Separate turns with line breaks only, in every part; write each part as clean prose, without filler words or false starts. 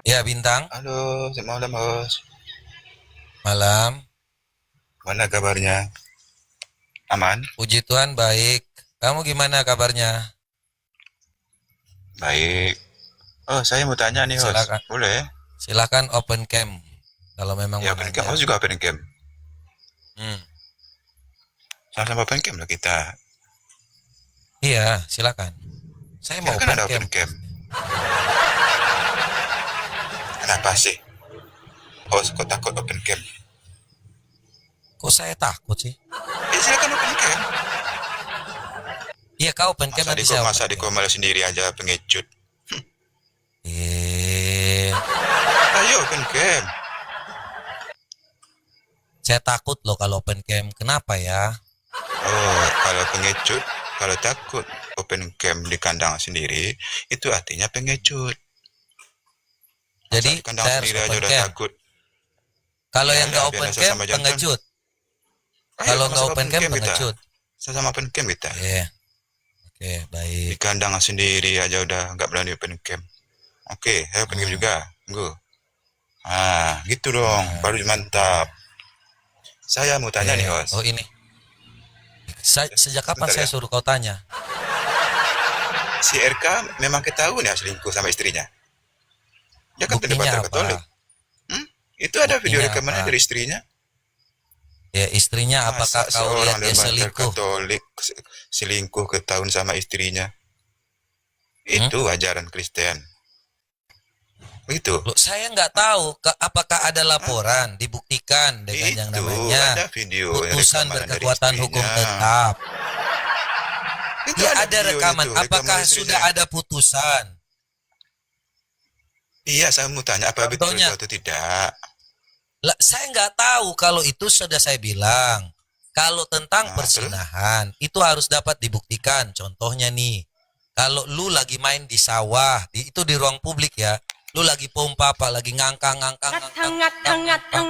Ya, Bintang.
Halo, selamat malam, Bos.
Malam.
Mana kabarnya? Aman?
Puji Tuhan baik. Kamu gimana kabarnya?
Baik. Oh, saya mau tanya nih, Bos.
Silakan.
Boleh?
Silakan open cam kalau memang
Ya,
mau
open cam.
nanya.
Oh, juga open cam.
Hmm.
Sama-sama open cam lah kita.
Iya, silakan. Saya
Ya
mau
kan
open
ada
cam.
open cam. Kenapa sih? Oh, kok takut open cam?
Kok saya takut sih?
Silakan open cam.
Iya, kau open cam
Masa
nanti
diko,
saya
masa
open
diko
cam.
malah sendiri aja pengecut.
Eh,
Ayo open cam.
saya takut loh kalau open cam. Kenapa ya?
Oh, kalau pengecut, kalau takut open cam di kandang sendiri, itu artinya pengecut. Masa
Jadi
di kandang
saya harus
sendiri aja
open
udah
cam.
takut.
Kalau
Ya
yang
udah,
nggak
biar
open cam
sama jantan.
pengecut.
Ayo
Kalau nggak
sama-sama
open
open
cam
cam kita.
pengecut.
Sama-sama open cam kita.
Oke, oke,
Di
baik.
kandang sendiri aja udah nggak berani open cam. Oke, saya open cam
Hmm.
juga. Tunggu. Ah, gitu dong.
Nah,
Baru mantap. Saya mau tanya nih,
oke.
Host.
Oh ini. Sejak kapan
Sebentar
saya
ya.
suruh kau tanya?
Si RK memang ketahuan ya selingkuh sama istrinya. Dia kan
Buktinya
pendebater
apa?
Katolik. Hmm? Itu ada video
Buktinya
rekamannya
apa?
dari istrinya.
Ya istrinya
Masa
apakah kau
seorang
lihat dia
debater
selingkuh?
Katolik selingkuh ketahuan sama istrinya?
Hmm?
Itu ajaran Kristen. Begitu.
Loh, saya nggak tahu apakah ada
Hah?
laporan dibuktikan dengan yang
Itu
namanya
ada video
putusan
rekaman dari
berkekuatan hukum
istrinya.
tetap.
Itu
Ya
ada
ada
videonya
rekaman.
tuh, rekaman
Apakah
istrinya.
sudah ada putusan?
Iya, saya mau tanya apa betul itu
Contohnya,
atau tidak.
lah, saya nggak tahu kalau itu sudah saya bilang. Kalau tentang
Nah, terus?
persinahan itu harus dapat dibuktikan. Contohnya nih, kalau lu lagi main di sawah, itu di ruang publik ya, lu lagi pompa apa, lagi ngangkang ngangkang ngangkang ngangkang ngangkang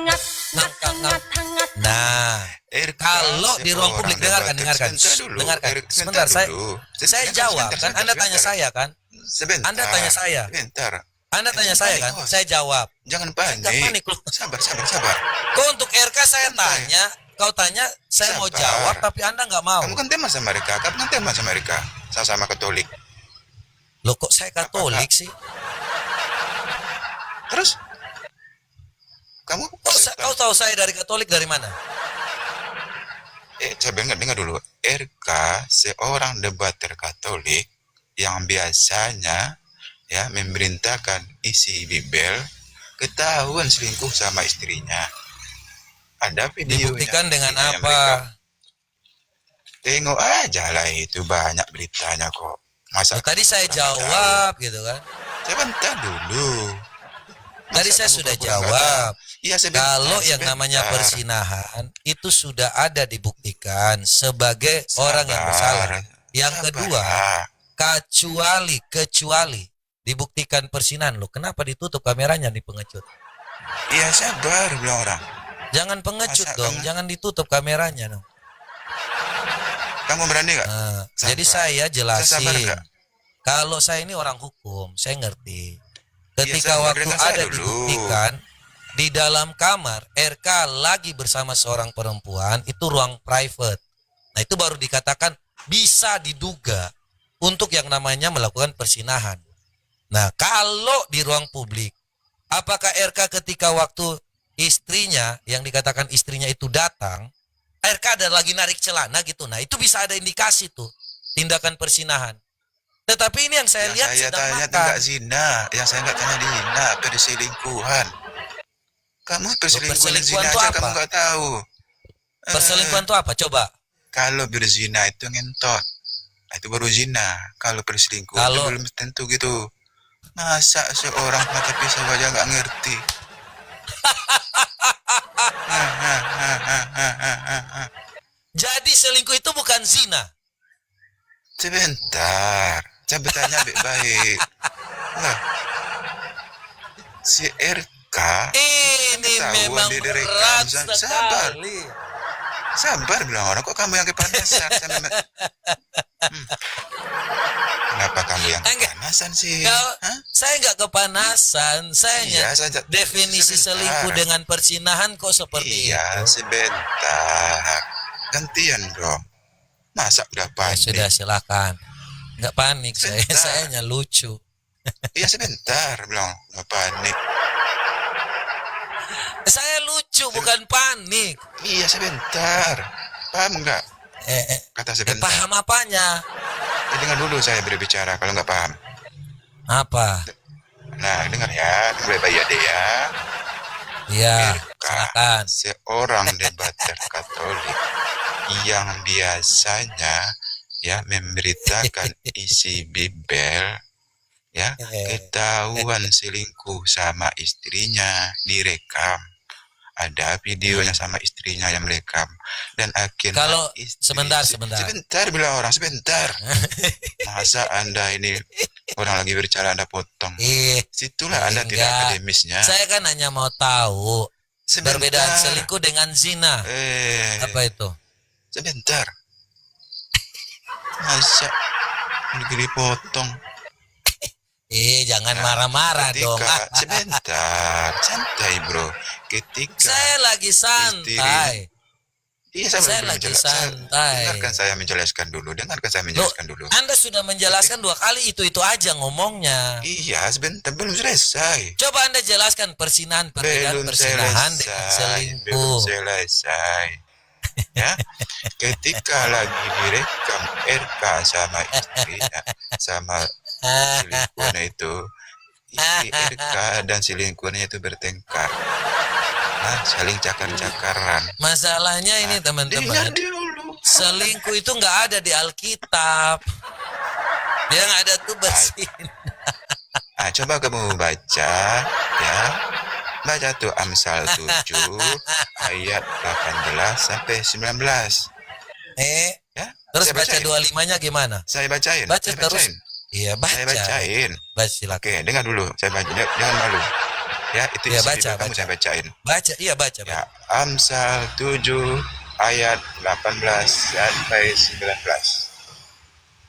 ngangkang ngangkang. Nah,
RK
kalau di ruang
seorang
publik dengarkan,
debater.
dengarkan,
Sebentar dulu.
dengarkan.
Sebentar
Sebentar, saya
dulu.
saya jawab kan. Anda tanya
Sebentar.
saya kan? Anda
Sebentar.
tanya saya.
Sebentar.
Anda tanya
Jangan
saya
panik,
kan?
Host.
Saya jawab.
Jangan
Saya nggak
panik.
panik loh.
Sabar, sabar, sabar.
Kok untuk RK saya
Santai.
tanya, kau tanya, saya mau
Sabar.
jawab, tapi Anda nggak mau.
Kamu kan teman sama mereka. Kamu kan teman sama mereka. Sama-sama Katolik.
Loh kok saya Katolik sih?
Terus? Kamu
Kau tahu saya dari Katolik dari mana?
Saya dengar dulu. RK seorang debater Katolik yang biasanya ya memerintahkan isi Bible ketahuan selingkuh sama istrinya. Ada videonya.
Dibuktikan dengan
Istrinya yang
apa?
mereka. Tengok aja lah itu banyak beritanya kok. Masa
Loh, tadi saya
orang nggak tahu?
jawab gitu kan.
Sebentar dulu.
Tadi
Masa
saya
kamu
sudah
pura-pura nggak
jawab.
tahu? Iya sebentar.
Kalau yang namanya
sebentar.
persinahan itu sudah ada dibuktikan sebagai orang yang
Sabar.
bersalah. Yang
Sabar
kedua,
lah.
kecuali dibuktikan persinahan, loh kenapa ditutup kameranya di pengecut?
Iya sabar bilang orang.
Jangan pengecut
Masa
dong,
kamu-
jangan ditutup kameranya dong.
Kamu berani nggak?
Nah,
Sabar.
jadi saya
Saya sabar
jelasin.
nggak?
Kalau saya ini orang hukum, saya ngerti. Ketika
sabar,
waktu
dengar saya
ada
dulu.
dibuktikan di dalam kamar RK lagi bersama seorang perempuan, itu ruang private. Nah, itu baru dikatakan bisa diduga untuk yang namanya melakukan persinahan. Nah, kalau di ruang publik, apakah RK ketika waktu istrinya, yang dikatakan istrinya itu datang, RK ada lagi narik celana gitu. Nah, itu bisa ada indikasi tuh tindakan persinahan. Tetapi ini yang saya
Yang
lihat
saya
sedang
tanya
makan.
tidak zina. Yang saya nggak tanya di zina, perselingkuhan. Kamu perselingkuhan
perselingkuhan
zina
itu
aja
apa?
kamu nggak tahu.
Perselingkuhan itu apa? Coba.
Kalau berzina itu ngentot. Nah, itu baru zina. Kalau perselingkuhan itu
Kalau
belum tentu gitu. Masa seorang mata pisau aja nggak ngerti.
jadi selingkuh itu bukan zina.
Sebentar. Saya bertanya baik-baik. Nah, si RK
Ini
ketahuan
memang
dia direkam.
berat
Sabar.
sekali.
Sabar bilang orang. Kok kamu yang kepanasan? Kenapa kamu yang
Enggak.
kepanasan sih?
Kau,
Hah?
saya nggak kepanasan. Saya
Iya, saja.
definisi
Sebentar.
selingkuh dengan persinahan kok seperti
Iya,
itu.
sebentar. Gantian dong. Masa udah
Ya
panik?
sudah silakan. Nggak panik saya.
Sebentar.
Saya hanya lucu.
Iya sebentar, bilang nggak panik.
Saya lucu bukan panik.
Iya sebentar. Paham nggak? Kata sebentar.
Paham apanya?
Dengar dulu saya berbicara kalau nggak paham.
Apa?
Nah, dengar ya, mulai baik deh ya.
Ya,
Irka,
silakan.
seorang debater Katolik yang biasanya ya memberitakan isi Bible ya, ketahuan selingkuh sama istrinya direkam. Ada videonya sama istrinya yang merekam dan akhirnya
Kalau sebentar.
sebentar bilang orang sebentar. Masa Anda ini orang lagi bicara Anda potong. Situlah Anda tidak akademisnya.
Saya kan hanya mau tahu
Sebentar.
perbedaan selingkuh dengan zina. Apa itu?
Sebentar. Masa ini dipotong.
Jangan marah-marah dong.
Sebentar, santai bro. Ketika
saya lagi santai. Saya lagi santai.
Dengarkan saya menjelaskan dulu.
Anda sudah menjelaskan 2 kali itu aja ngomongnya.
Iya, sebentar belum selesai.
Coba Anda jelaskan persinahan, perbedaan persinahan dengan selingkuh.
Belum selesai. Ya, ketika lagi direkam RK sama istrinya, sama selingkuhannya itu, istri RK dan selingkuhannya itu bertengkar. Nah, saling cakar-cakaran.
Masalahnya ini teman-teman, selingkuh itu nggak ada di Alkitab. Yang ada tuh berzina.
Coba kamu baca ya. Baca tuh Amsal 7 ayat 18 sampai 19. Ya,
terus baca 25-nya gimana?
Saya bacain.
Baca terus. Iya, baca.
Saya bacain.
Baca, silakan.
Oke, dengar dulu. Saya baca, jangan malu. Ya, itu
ya,
isi
baca,
kamu saya bacain.
Baca, iya baca.
Ya, Amsal 7 ayat 18 sampai 19.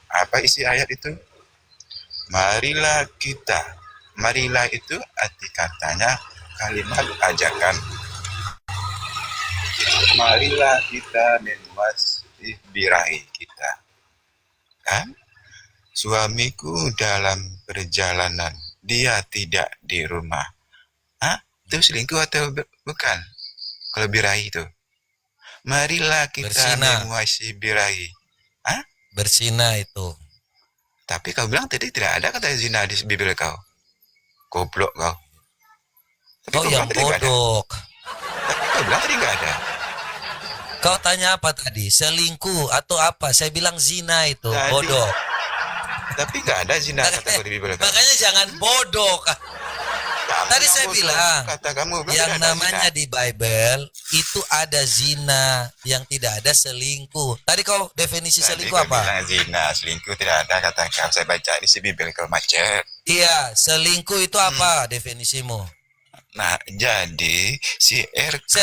Apa isi ayat itu? Marilah itu arti katanya kalimat ajakan. Marilah kita memuasai birahi kita. Kan? Suamiku dalam perjalanan, dia tidak di rumah. Itu selingkuh atau bukan? Kalau birahi itu. Marilah kita memuasai birahi.
Bersina itu.
Tapi kau bilang tadi tidak ada kata zina di Bible kau. Goblok kau.
Kau yang bodoh.
Tapi kau bilang tadi nggak ada.
Kau tanya apa tadi? Selingkuh atau apa? Saya bilang zina itu.
Tadi,
bodoh.
Tapi nggak ada zina kata kau di Bible kau.
Makanya jangan bodoh. Tadi saya
bodoh.
Bilang
kata kamu
yang namanya zina. Di Bible itu ada zina, yang tidak ada selingkuh. Tadi kau definisi selingkuh apa?
Bilang zina, selingkuh tidak ada kata kau. Saya baca di Bible kau macet.
Iya, selingkuh itu apa definisimu?
Nah, jadi si RK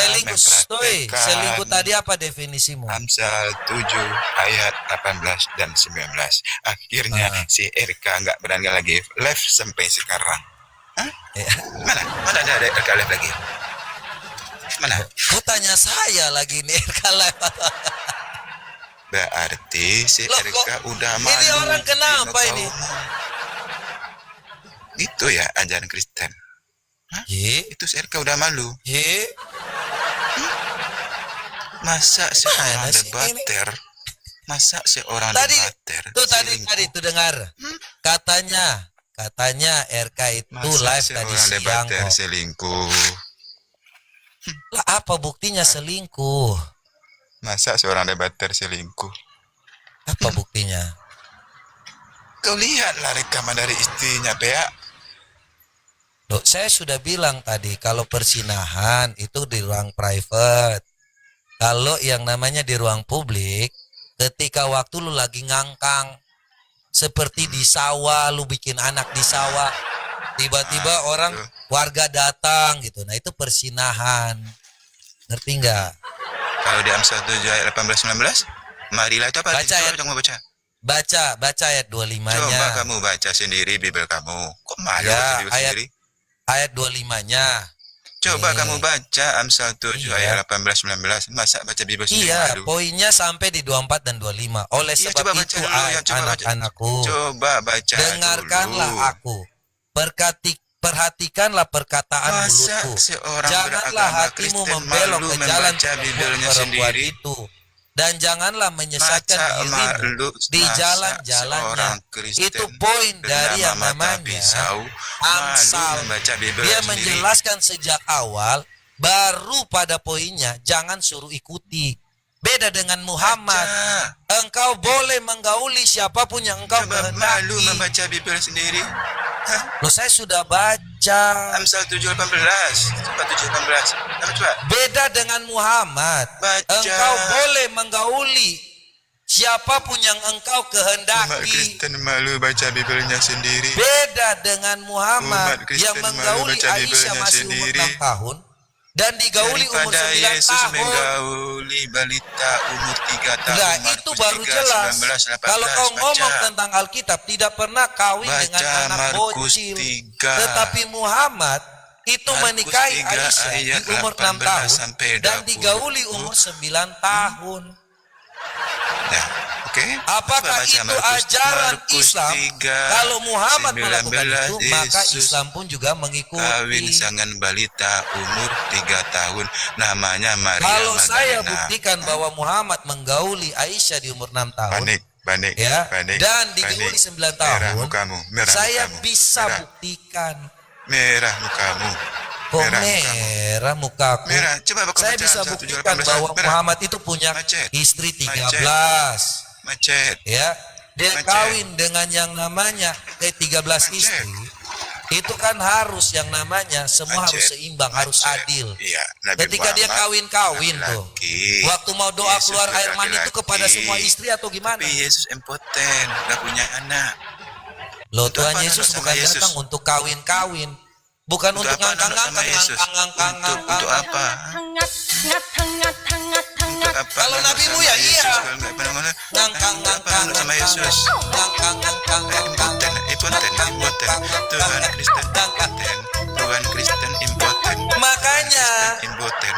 selingkuh tadi apa definisimu?
Amsal 7 ayat 18 dan 19. Akhirnya si RK nggak berani lagi live sampai sekarang. Mana ada RK live lagi? Mana?
Kau tanya saya lagi nih RK live.
Berarti si RK udah malu.
Ini orang kenapa ini?
Itu ya ajaran Kristen. Itu RK udah malu. Masa seorang debater? Masa seorang debater?
Tadi itu dengar. Katanya RK itu
masa
live tadi siang.
Selingkuh.
Lah apa buktinya selingkuh?
Masa seorang debater selingkuh?
Apa buktinya?
Kau lihatlah rekaman dari istrinya, Pea.
Loh, saya sudah bilang tadi kalau persinahan itu di ruang private. Kalau yang namanya di ruang publik, ketika waktu lu lagi ngangkang, seperti di sawah, lu bikin anak di sawah, tiba-tiba orang warga datang gitu. Nah itu persinahan. Ngerti nggak?
Kalau di Amsal 7 ayat 18-19, marilah itu apa?
Baca ya.
Mau baca.
Baca ayat 25-nya.
Coba kamu baca sendiri Bible kamu. Kok malu
Ya,
baca Bible sendiri?
Ayat 25-nya.
Coba kamu baca Amsal 7
Iya.
ayat 18-19. Masa baca Bible sendiri
Iya,
malu?
poinnya sampai di 24 dan 25. Oleh
Iya,
sebab
coba baca
itu,
dulu ya, coba baca.
anak-anakku,
Coba baca
dengarkanlah
dulu.
aku. Perhatikanlah perkataan
Masa
mulutku.
seorang
Janganlah
beragama
hatimu
Kristen
membelok
malu
ke jalan
membaca Biblenya
perempuan
sendiri?
itu. Dan janganlah menyesatkan
Masa
dirimu
malu
di
masa
jalan-jalannya.
seorang Kristen
Itu poin dari yang
bernama mata
namanya
pisau
Amsal.
malu membaca Bible
Dia
sendiri.
menjelaskan sejak awal, baru pada poinnya jangan suruh ikuti. Beda dengan Muhammad.
Baca.
Engkau boleh menggauli siapapun yang engkau
Coba malu
kehendaki.
membaca Bible sendiri. Hah?
Loh, saya sudah baca.
Amsal 7:18. Coba 7:18. Coba.
Beda dengan Muhammad.
Baca.
Engkau boleh menggauli siapapun yang engkau
Umat
kehendaki.
Kristen malu baca Biblenya sendiri.
Beda dengan Muhammad
Umat Kristen
yang
malu
menggauli
baca
Aisyah
Biblenya
masih umur
sendiri.
6 tahun dan digauli umur
Daripada
9
Yesus
tahun.
menggauli balita umur 3 tahun.
Nah,
Markus
itu baru
3,
jelas.
19, 18.
Kalau kau
Baca.
ngomong tentang Alkitab, tidak pernah kawin
Baca
dengan anak
Markus
bocil.
3.
Tetapi Muhammad itu
Markus
menikahi
3
Aisyah di
ayat
umur 6
18
tahun
sampai
dan
20.
digauli umur 9 tahun.
Nah, oke.
Apakah
Coba baca
itu ajaran
Markus
Islam?
3,
Kalau Muhammad
19,
melakukan itu, maka
Yesus
Islam pun juga mengikuti.
kawin dengan balita umur 3 tahun, namanya Maria
Kalau saya
Magdalena.
buktikan bahwa Muhammad menggauli Aisyah di umur 6 tahun,
Panik,
ya,
panik,
dan digauli 9 tahun,
merah mukamu, merah
saya
mukamu,
bisa
merah,
buktikan.
merah mukamu,
Kok
merah mukamu.
merah mukaku?
Merah, coba kau
Saya
baca
bisa
Amsal
buktikan
7:18.
bahwa
Merah.
Muhammad itu punya
Macet.
istri
Macet.
13.
Macet,
Ya, dia
Macet.
kawin dengan yang namanya 13
Macet.
istri. Itu kan harus yang namanya semua
Macet.
harus seimbang, harus
Macet.
adil.
Iya, Nabi
Ketika dia
Muhammad
kawin-kawin tuh,
laki-laki.
waktu mau doa
Yesus
keluar air mani itu
laki-laki.
kepada semua istri atau gimana?
Tapi Yesus impoten, gak punya anak.
Loh,
Untuk
Tuhan
apa
Yesus
nurut sama
bukan
Yesus?
datang untuk kawin-kawin, bukan untuk
apa nurut sama Yesus? Untuk apa? Untuk apa?
Kalau
nurut
nabimu
sama
ya
Yesus?
iya.
Kalau nggak pernah mana?
Ngangkang,
Untuk apa nurut sama Yesus? Impoten. Tuhan Kristen impoten. Tuhan Kristen impoten.
Makanya
Impoten.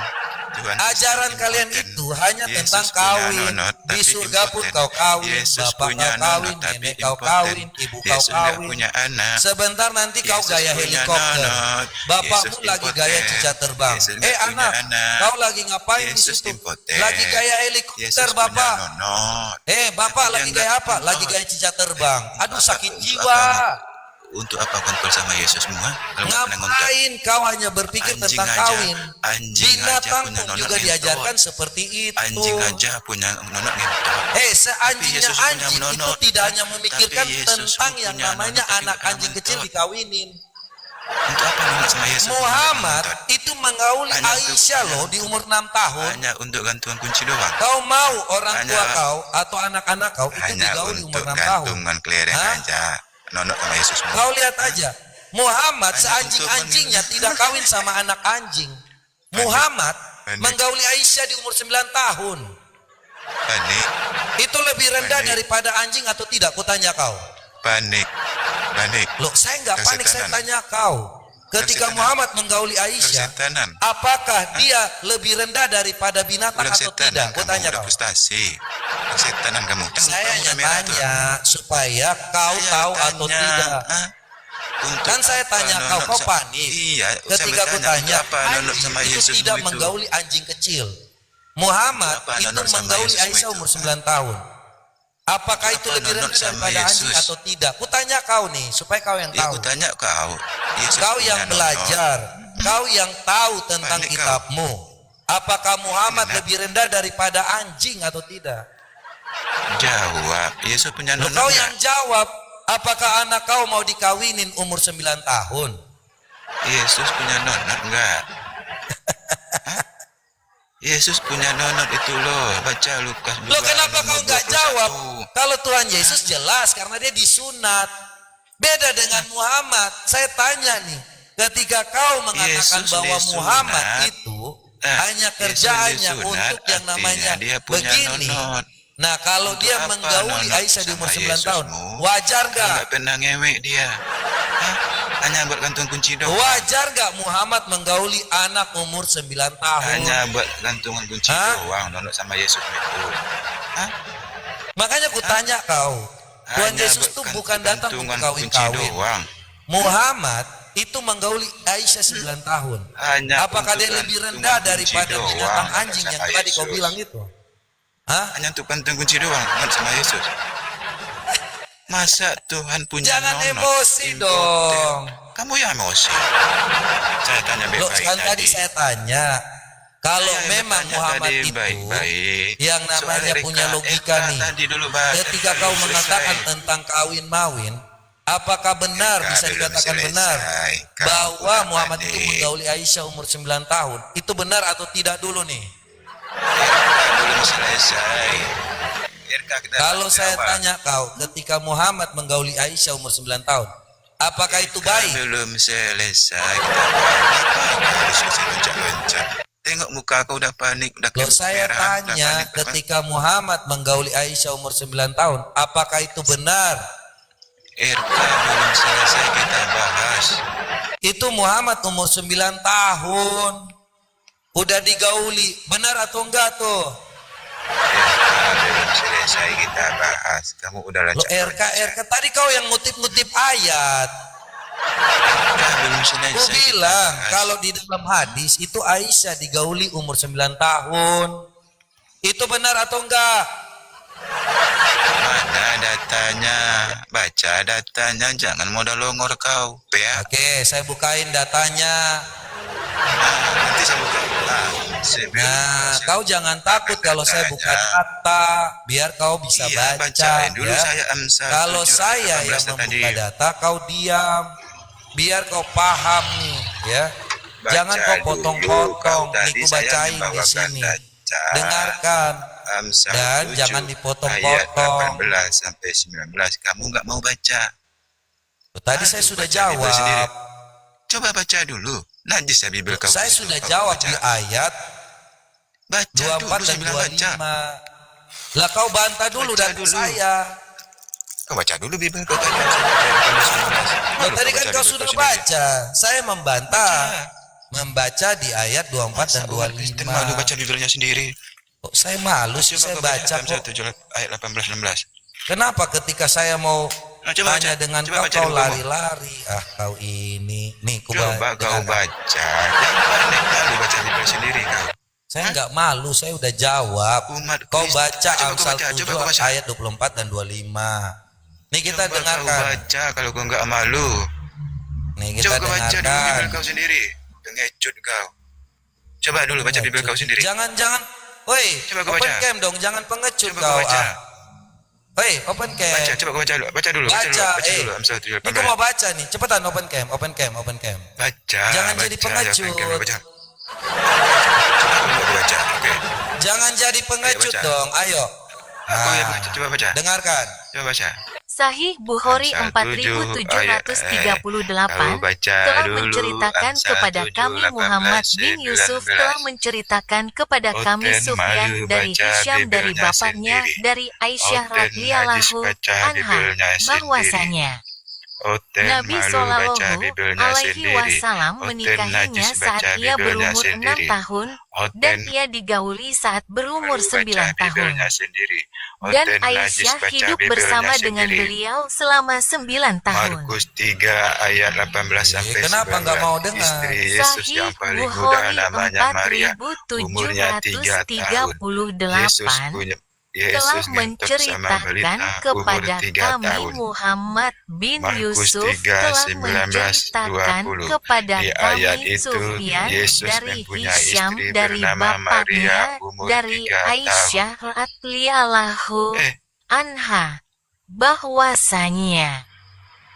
Tuhan
ajaran
Kristen
kalian
impoten.
itu hanya
Yesus
tentang
punya
kawin.
nonot,
Di
tapi
surga pun
impoten.
kau kawin,
Yesus
bapak
punya
kau kawin,
nonot, tapi
nenek kau
impoten.
kawin, ibu kau
Yesus nggak
kawin.
punya anak.
Sebentar nanti kau
Yesus
gaya
punya
helikopter.
nonot.
Bapakmu
Yesus
lagi
impoten.
gaya cicak terbang.
Yesus nggak punya
Anak,
anak.
kau lagi ngapain di
Yesus
situ?
impoten.
Lagi gaya
Yesus
helikopter,
punya
bapak.
nonot.
Bapak
Tapi
lagi
dia
gaya
nggak
apa? Lagi
nonot.
gaya cicak terbang. Aduh,
Apa-
sakit
untuk
jiwa.
apa? Untuk apa kontrol sama Yesus semua? Kalau nggak pernah ngontak.
Ngapain kau hanya berpikir
Anjing
tentang
aja-
kawin?
anjing aja
Binatang
punya
pun
nonot
juga
ngentot.
diajarkan seperti itu.
Anjing aja punya nonot ngentot.
Seanjingnya
Yesus punya
anjing itu
menonot.
tidak hanya memikirkan
Tapi Yesus
tentang yang
punya
namanya
nonot, tapi
anak
nggak
anjing
menonot.
kecil dikawinin.
Untuk apa nonot sama Yesus?
Muhammad
Ngentot.
itu menggauli
Hanya untuk-
Aisyah loh di umur 6 tahun.
Hanya untuk gantungan kunci doang.
Kau mau orang tua
Hanya-
kau atau anak-anak kau itu
Hanya
digauli umur
untuk
6 tahun.
gantungan kelereng
Hah?
aja. Nonot sama Yesus semua.
Kau lihat aja, Muhammad
Hanya
seanjing-anjingnya
untuk
tidak kawin sama anak anjing. Muhammad
Panik.
menggauli Aisyah di umur 9 tahun.
Panik,
Itu lebih rendah
Panik.
daripada anjing atau tidak? Kutanya kau.
panik, panik.
Loh, saya nggak panik, saya
Kesetanan.
tanya kau. Ketika
Kesetanan.
Muhammad menggauli Aisyah,
Kesetanan.
apakah dia lebih rendah daripada binatang
Udah
atau
setanan
tidak?
kamu,
Kutanya
udah
kau.
frustasi. Udah setanan kamu.
Saya
Kamu
hanya
udah merah tuh.
tanya supaya kau
Saya
tahu atau
tanya,
tidak.
ah, untuk
Kan saya
apa
tanya
nonot
kau
sa-
panik.
Iya,
Ketika
saya
aku
bertanya,
tanya,
untuk apa nonot
anjing
sama
itu
Yesus
tidak
itu?
menggauli anjing kecil. Muhammad
Apa
itu
nonot sama
menggauli
Yesus
Aisyah
itu?
umur 9 tahun. Apakah itu
Apa
lebih
nonot
rendah
sama
daripada anjing
Yesus?
atau tidak? Kutanya kau nih, supaya kau yang
Ya,
tahu.
aku tanya kau. Yesus
Kau
punya
yang
nonot.
belajar, kau yang tahu tentang
Panik kau.
kitabmu. Apakah Muhammad
Benar.
lebih rendah daripada anjing atau tidak?
Jawab. Yesus punya
Loh,
nonot
kau
nggak?
yang jawab, apakah anak kau mau dikawinin umur 9 tahun?
Yesus punya nonot enggak? Hah? Yesus punya nonot itu loh. Baca Lukas 2.
Loh, kenapa kau nggak
21.
jawab? Kalau Tuhan Yesus jelas karena dia disunat. Beda dengan Muhammad. Saya tanya nih, ketika kau mengatakan
Yesus
bahwa
disunat.
Muhammad itu hanya
Yesus
kerjaannya
disunat,
untuk yang
artinya
namanya
dia punya
begini.
nonot.
Nah, kalau
Untuk
dia
apa
menggauli
nonton
Aisyah di umur
sama
9 tahun,
Yesusmu?
wajar
Nggak
nggak?
pernah ngewek dia. Hah? Hanya buat gantung kunci doang.
Wajar nggak Muhammad menggauli anak umur 9 tahun?
Hanya buat gantungan kunci
Hah?
doang nonton sama Yesus itu. Hah?
Makanya ku tanya kau, Tuhan
Hanya
Yesus
buat
tuh bukan datang
gantungan
untuk
kunci
kawin-kawin.
doang.
Muhammad itu menggauli Aisyah 9 tahun.
Hanya
Apakah
untuk
dia lebih
gantungan
rendah
kunci
daripada
doang,
binatang anjing
sama
yang tadi kau
Yesus.
bilang itu? Hah?
Hanya untuk gantung kunci doang nonton sama Yesus. Masa Tuhan punya
Jangan
nonot
emosi
impoten?
dong.
Kamu yang emosi. Saya tanya
Loh,
baik-baik
kan tadi saya tanya, kalau
Saya yang
memang
bertanya
Muhammad
tadi
itu
baik-baik.
yang
Soal
namanya punya
Erika,
logika
Erika
nih,
tadi dulu, Pak.
ketika
Belum
kau
selesai.
mengatakan tentang kawin mawin, apakah benar
Erika
bisa
belum
dikatakan
selesai.
benar
Kamu
bahwa
udah
Muhammad itu
panik.
menggauli Aisyah umur 9 tahun? Itu benar atau tidak dulu nih?
Erika belum selesai. Erika kita
Kalau saya
jawab.
tanya kau, ketika Muhammad menggauli Aisyah umur 9 tahun, apakah itu
Erika
baik?
belum selesai. Kita panik. Harus bisa loncat-loncat. Tengok muka kau udah panik, udah
Loh, saya
merah, udah
tanya,
panik, udah
ketika Muhammad menggauli Aisyah umur 9 tahun, apakah itu benar?
Erika belum selesai kita bahas.
Itu Muhammad umur 9 tahun. Udah digauli, benar atau enggak tuh?
Erika belum selesai kita bahas. Kamu udah
Loh, RK, tadi kau yang ngutip-ngutip ayat.
Erika belum
Ku
selesai. kita
bilang,
bahas.
kalau di dalam hadis itu Aisyah digauli umur 9 tahun. Itu benar atau enggak?
Mana datanya? Baca datanya, jangan modal longor kau. Ya.
Oke, saya bukain datanya.
Nanti saya buka.
Nah, kau jangan takut kalau saya buka data, biar kau bisa
Iya,
baca.
bacain dulu
Ya.
saya Amsal
Kalau
7,
saya
18
yang
tadi.
membuka data, kau diam, biar kau paham nih, ya.
Baca
Jangan kau
dulu,
potong-potong,
kau
nih
tadi
ku
saya
bacain di
membawakan
sini.
data.
Dengarkan
Amsal
dan
7,
jangan
ayat
dipotong-potong.
18 sampai 19. Kamu nggak mau baca.
Tadi saya
Aduh,
sudah
baca Bible sendiri.
jawab.
Coba baca dulu. Najis ya Bible kau.
Saya
itu.
sudah
Kau
jawab
baca.
di ayat
Baca
24
dulu,
dan
saya bilang baca.
25. Lah kau bantah dulu
Baca
dan
dulu.
saya.
Kau baca dulu Bible kau tadi. Baru
Loh, tadi
kau
kan
baca
kau
Bible
sudah
kau sendiri.
baca. Saya membantah.
Baca.
Membaca di ayat 24 dan
Masa umat Kristen
25.
malu baca Biblenya sendiri.
Kok saya malu sih,
Coba
saya
kau
baca
Amsal
kok.
7 ayat 18 19.
Kenapa ketika saya mau
Nah, coba
tanya
baca.
dengan
Coba
kau,
baca
kau
dulu kamu.
lari-lari. Ah, kau ini. Nih,
Coba kau baca. Jangan panik malu baca Bible sendiri kau.
Saya nggak malu, saya udah jawab.
Umat
Kau
Kristen.
baca
Coba kau
Amsal
baca,
7
coba kau baca.
ayat 24 dan 25. Nih kita
Coba kau
dengarkan.
baca kalau kau enggak malu.
Nih kita
Coba kau baca dulu
dengarkan.
Bible kau sendiri. Pengecut kau. Coba dulu baca Bible kau sendiri.
Jangan. Woi,
Coba kau
open
baca.
cam dong, jangan pengecut
Coba
kau.
kau baca.
Woi, open cam.
Baca, coba kau baca dulu. Baca dulu,
Baca,
dulu. Amsal 7
Ini gua mau baca nih, cepetan open cam.
Baca.
Jangan
baca,
jadi pengecut.
ya, baca. Coba kau baca. Oke.
Jangan jadi pengecut
baca.
dong, ayo.
Aku yang baca, coba baca.
Dengarkan.
Coba baca.
Sahih Bukhari
Amsal
4738
Kau baca
telah
dulu.
menceritakan
Amsal
kepada
7,
kami
18,
Muhammad bin Yusuf
19.
telah menceritakan kepada kami
Oten
Sufyan
malu
dari
baca
Hisham dari
Biblenya
bapaknya
sendiri.
dari Aisyah
Oten
radhiyallahu
najis baca
anha
Biblenya sendiri.
bahwasanya
Oten
Nabi
malu
Shallallahu
baca Biblenya
Alaihi
sendiri.
Wasallam
Oten
menikahinya
najis
saat
baca
ia
Biblenya
berumur 6
sendiri.
tahun
Oten
dan ia digauli saat berumur
malu
9
baca
tahun.
Biblenya sendiri.
Dan
Oten najis
Aisyah
baca
hidup
Biblenya
bersama dengan
sendiri.
beliau selama 9 tahun.
Markus 3 ayat 18 sampai 19.
Kenapa nggak mau dengar?
Istri Yesus
Sahih
yang paling muda
Bukhari
namanya Maria. Umurnya 3 tahun. Yesus
4738
punya
telah
Yesus ngentot sama
menceritakan
balita
kepada
umur 3
kami
tahun.
Muhammad bin
Markus
Yusuf
3,
telah
19,
menceritakan
20.
kepada
Di ayat
kami
itu,
Sufyan
Yesus
dari
mempunyai
Hisham
istri
dari
bernama
bapaknya
Maria, umur
dari
3
Aisyah radhiyallahu
Eh.
anha bahwasanya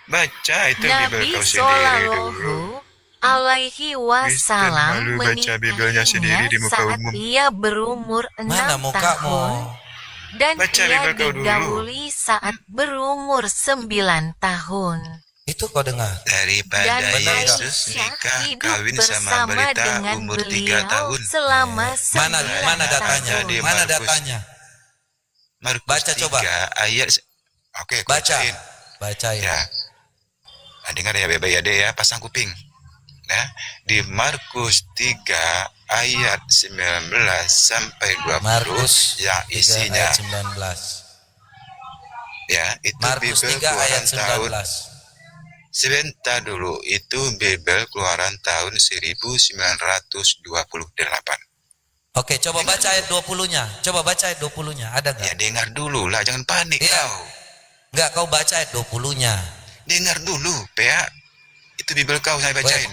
Baca itu Bible
Nabi
kau sendiri dulu.
Shallallahu Alaihi Wasallam
malu baca Biblenya sendiri di
menikahinya
muka
saat
umum.
ia berumur 6
Mana
tahun
mukamu?
dan
Baca
ia
Bible kau dulu.
digauli saat berumur 9 tahun.
Itu kau dengar.
Daripada
Dan
Yesus
Aisyah
nikah
hidup
kawin sama
bersama
balita
dengan
umur 3
beliau
tahun.
selama
Mana
9
datanya?
tahun.
Di
Mana
Markus.
datanya?
Markus
Baca
3
coba.
ayat Oke, aku
Baca.
bacain.
Bacain.
Ya. Dengar ya Bebe ya deh ya, pasang kuping. Nah, di Markus 3 ayat 19 sampai 20
Markus
yang
3
isinya
ayat 19.
ya, itu
Markus
Bibel
3 ayat
keluaran tahun
19.
sebentar dulu, itu Bibel keluaran tahun 1928.
Oke, coba baca ayat 20-nya. Coba baca ayat 20-nya. Ada
Ya
nggak?
dengar dulu lah, jangan panik
Iya.
kau.
Nggak, kau baca ayat 20-nya.
Dengar dulu, Pea. Itu Bibel kau saya bacain.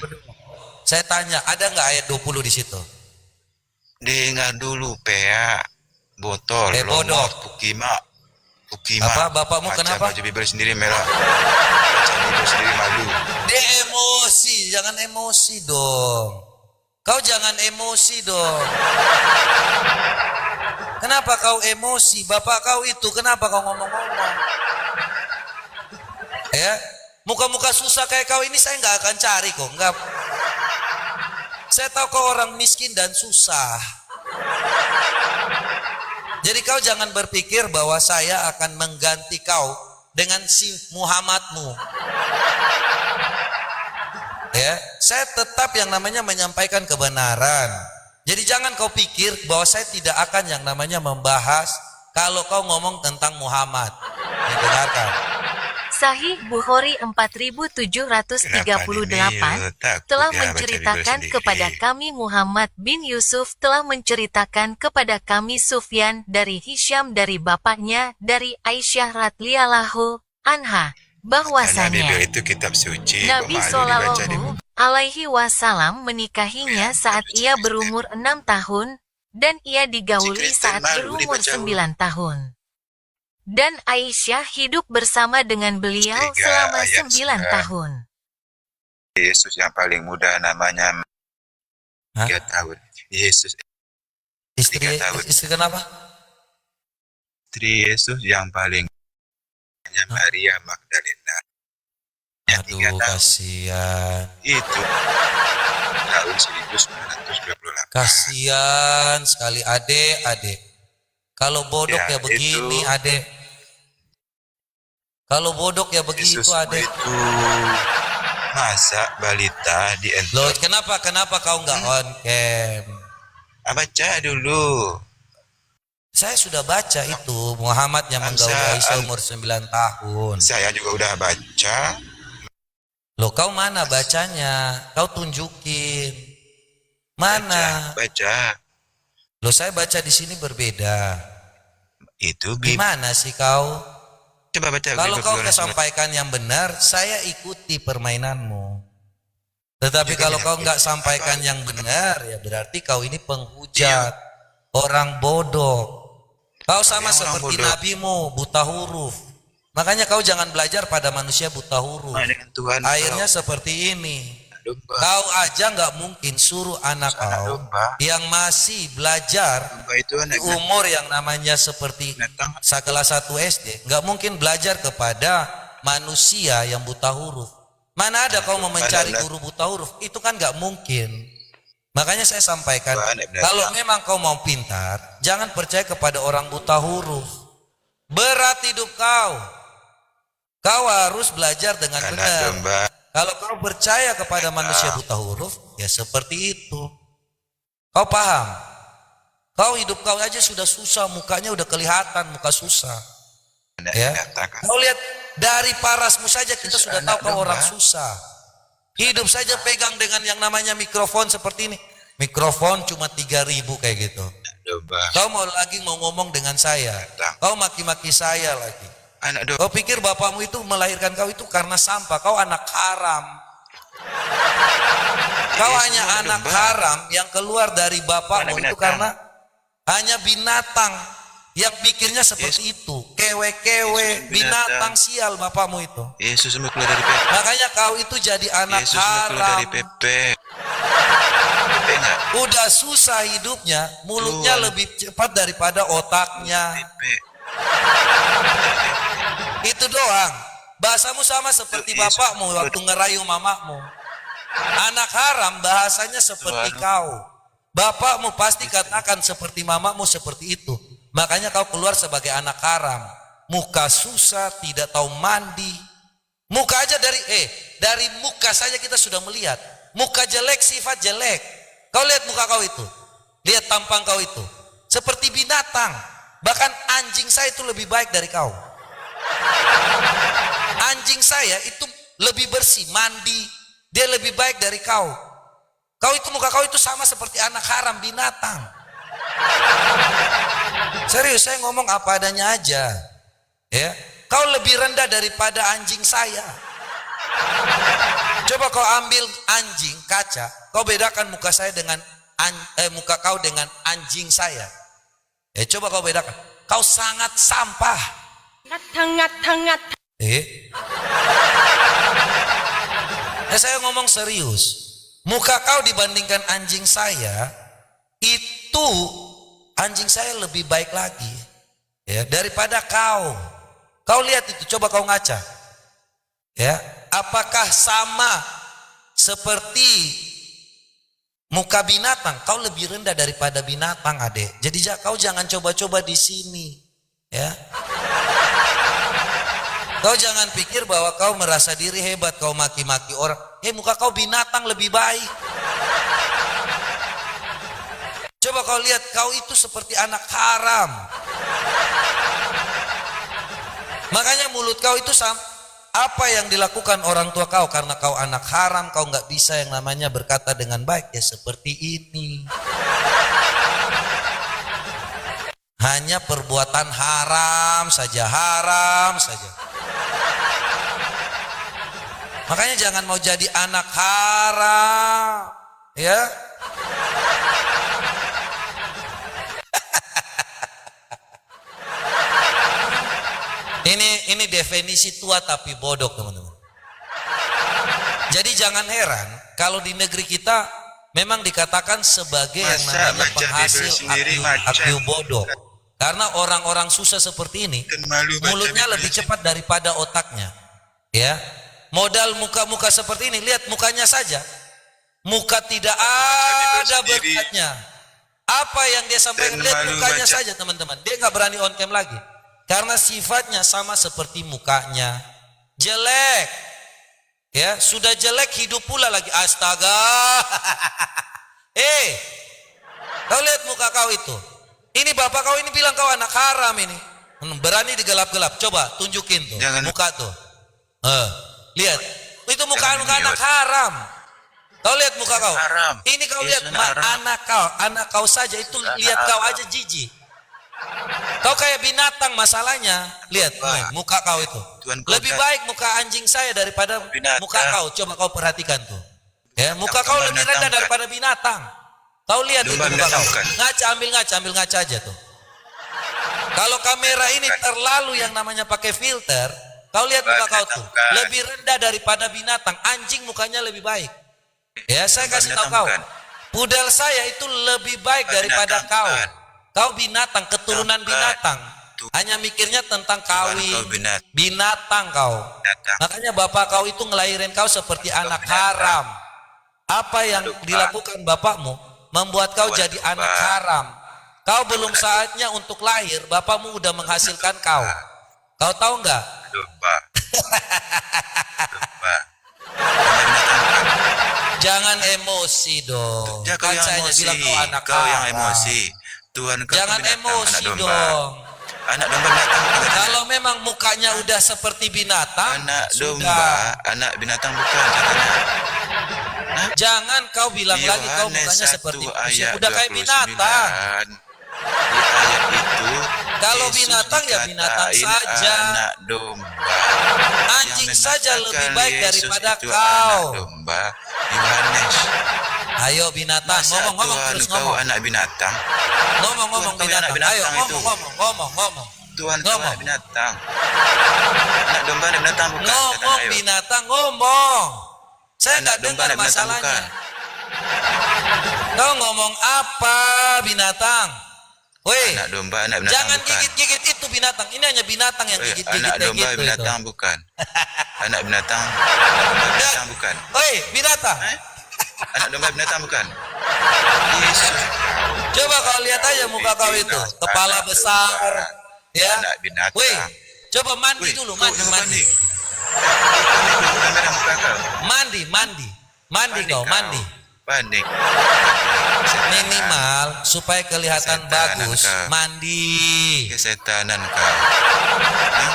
Saya tanya, ada nggak ayat 20 di situ?
Dengar dulu, Pea. Botol,
Bodoh.
lomot, Pukima.
Apa, bapakmu
Baca
kenapa?
baju Bibel sendiri merah. Baca Bibel sendiri malu.
Dia emosi, jangan emosi dong. Kau jangan emosi dong. Kenapa kau emosi? Bapak kau itu, kenapa kau ngomong-ngomong? Ya, muka-muka susah kayak kau ini saya nggak akan cari kok. Nggak. Saya tahu kau orang miskin dan susah. Jadi kau jangan berpikir bahwa saya akan mengganti kau dengan si Muhammadmu. Ya, saya tetap yang namanya menyampaikan kebenaran. Jadi jangan kau pikir bahwa saya tidak akan yang namanya membahas kalau kau ngomong tentang Muhammad. Dengarkan.
Sahih Bukhari 4738 telah menceritakan kepada kami Muhammad bin Yusuf telah menceritakan kepada kami Sufyan dari Hisham dari bapaknya dari Aisyah radhiyallahu anha bahwasanya
Bibel itu kitab suci.
Nabi Shallallahu Alaihi Wasallam menikahinya saat ia berumur 6 tahun dan ia digauli saat berumur 9 tahun. Dan Aisyah hidup bersama dengan beliau selama 9 tahun.
Yesus yang paling muda namanya 3 tahun. Yesus
Istri
3 tahun.
istri kenapa?
Istri Yesus yang paling namanya Maria Magdalena.
Aduh, kasihan.
Itu tahun 1928.
Kasihan sekali adek. Kalau bodok ya begini
itu.
adek. Kalau bodok ya begitu
Yesus
adek.
itu masa balita di
Loh, kenapa kau nggak on cam?
Baca dulu.
Saya sudah baca itu Muhammad yang menggauli Aisyah umur 9 tahun.
Saya juga udah baca.
Loh, kau mana bacanya? Kau tunjukin. Mana?
Baca.
Loh, saya baca di sini berbeda.
Itu
Gimana sih kau?
Coba baca.
Kalau
Bibel
kau
keluaran
sampaikan yang benar, saya ikuti permainanmu. Tetapi
Juga
kalau
ya,
kau nggak sampaikan yang benar, ya berarti kau ini penghujat, orang bodoh. Kau sama
Yang orang
seperti
bodoh.
nabimu, buta huruf. Makanya kau jangan belajar pada manusia buta huruf.
dengan Tuhan.
Akhirnya seperti ini.
Domba.
Kau aja nggak mungkin suruh anak kau
domba.
yang masih belajar
Domba itu
di
anak
umur yang namanya seperti
binatang.
kelas 1 SD, nggak mungkin belajar kepada manusia yang buta huruf. Mana ada kau mau mencari guru buta huruf? Itu kan nggak mungkin. Makanya saya sampaikan, kalau memang kau mau pintar, jangan percaya kepada orang buta huruf. Berat hidup kau. Kau harus belajar dengan
Anak
benar.
domba.
Kalau kau percaya kepada manusia buta huruf, ya seperti itu. Kau paham? Kau hidup kau aja sudah susah, mukanya udah kelihatan, muka susah. Ya. Kau lihat dari parasmu saja kita sudah tahu kau orang susah. Hidup saja pegang dengan yang namanya mikrofon seperti ini. Mikrofon cuma 3.000 kayak gitu.
Domba.
Kau mau ngomong dengan saya. Kau maki-maki saya lagi.
Anak domba.
Kau pikir bapakmu itu melahirkan kau itu karena sampah. Kau anak haram. Kau hanya anak haram yang keluar dari bapakmu itu karena hanya binatang yang pikirnya seperti itu. Kewe-kewe, binatang sial bapakmu itu.
Yesus mau keluar dari Pepe.
Makanya kau itu jadi anak
Yesus mau keluar dari
haram.
Pepe. Pepe enggak?
Udah susah hidupnya, mulutnya lebih cepat daripada otaknya.
Pepe.
Itu doang. Bahasamu sama seperti bapakmu waktu ngerayu mamamu. Anak haram bahasanya seperti kau. Bapakmu pasti katakan seperti mamamu seperti itu. Makanya kau keluar sebagai anak haram. Muka susah, tidak tahu mandi. Muka aja dari muka saja kita sudah melihat. Muka jelek, sifat jelek. Kau lihat muka kau itu. Lihat tampang kau itu. Seperti binatang. Bahkan anjing saya itu lebih baik dari kau. Anjing saya itu lebih bersih, mandi. Dia lebih baik dari kau. Kau itu, muka kau itu sama seperti anak haram, binatang. Serius, saya ngomong apa adanya aja. Ya, kau lebih rendah daripada anjing saya. Coba kau ambil anjing kaca, kau bedakan muka saya dengan muka kau dengan anjing saya. Ya, coba kau bedakan. Kau sangat sampah. Saya ngomong serius. Muka kau dibandingkan anjing saya, itu anjing saya lebih baik lagi, ya, daripada kau. Kau lihat itu, coba kau ngaca. Ya, apakah sama seperti muka binatang? Kau lebih rendah daripada binatang, adek. Jadi kau jangan coba-coba di sini, ya. Kau jangan pikir bahwa kau merasa diri hebat, kau maki-maki orang. Muka kau binatang lebih baik. Coba kau lihat, kau itu seperti anak haram. Makanya mulut kau itu apa yang dilakukan orang tua kau, karena kau anak haram, kau nggak bisa yang namanya berkata dengan baik, ya seperti ini. Hanya perbuatan haram saja, haram saja. Makanya jangan mau jadi anak haram, ya. Ini definisi tua tapi bodoh, teman-teman. Jadi jangan heran kalau di negeri kita memang dikatakan sebagai yang namanya penghasil AQ bodoh. Karena orang-orang susah seperti ini, mulutnya lebih cepat daripada otaknya. Ya. Modal muka-muka seperti ini, lihat mukanya saja. Muka tidak ada berkatnya. Apa yang dia sampaikan, lihat mukanya saja, teman-teman. Dia nggak berani on cam lagi. Karena sifatnya sama seperti mukanya. Jelek. Ya, sudah jelek hidup pula lagi. Astaga. Kau lihat muka kau itu. Ini bapak kau ini bilang kau anak haram ini. Berani digelap-gelap. Coba tunjukin tuh. Muka tuh. Lihat. Itu muka anak haram. Kau lihat muka kau. Ini kau lihat anak kau saja itu, lihat kau aja jijik. Kau kayak binatang masalahnya. Lihat muka kau itu. Lebih baik muka anjing saya daripada muka kau. Coba kau perhatikan tuh. Ya, muka kau lebih rendah daripada binatang. Kau lihat itu muka kau. Ambil ngaca aja tuh. Kalau kamera ini terlalu yang namanya pakai filter, kau lihat muka kau tuh. Lebih rendah daripada binatang. Anjing mukanya lebih baik. Ya, saya kasih tahu kau. Pudel saya itu lebih baik daripada kau. Kau binatang, keturunan binatang. Hanya mikirnya tentang kawin. Binatang kau. Makanya bapak kau itu ngelahirin kau seperti anak haram. Apa yang dilakukan bapakmu membuat kau jadi anak haram. Kau belum saatnya untuk lahir, bapakmu udah menghasilkan kau. Kau tahu nggak? Jangan emosi dong. Kan saya bilang kau anak haram.
Kau yang emosi. Tuhan,
jangan emosi dong.
Anak domba binatang.
Kalau memang mukanya udah seperti binatang,
anak domba, anak binatang bukan katanya.
Jangan kau bilang lagi kau mukanya seperti manusia. Udah kayak binatang.
Di ayat itu,
kalau binatang ya binatang saja.
Anak domba.
Anjing saja lebih baik daripada kau.
Anak domba, Yohanes.
Ayo binatang, ngomong terus ngomong.
Anak binatang.
Ngomong binatang. Ayo ngomong.
Tuhan anak binatang. Anak domba anak binatang bukan.
Ngomong binatang, ngomong. Saya nggak dengar masalahnya. Kau ngomong apa binatang? Woi,
anak domba anak binatang.
Jangan gigit-gigit itu binatang. Ini hanya binatang yang gigit-gigit.
Anak domba
gitu,
binatang
itu.
Bukan. Anak binatang bukan.
Woi, binatang.
Anak domba binatang bukan. Yesus.
Coba kau lihat aja muka kau itu, kepala besar, ya.
Anak binatang.
Wih, coba mandi
Wih,
dulu,
kau
mandi,
jangan
mandi.
Kamera muka kau.
Mandi, mandi. Mandi kau, mandi.
Panik.
Minimal supaya kelihatan
Kesetanan
bagus,
kau.
mandi.
Kesetanan kau. Hah?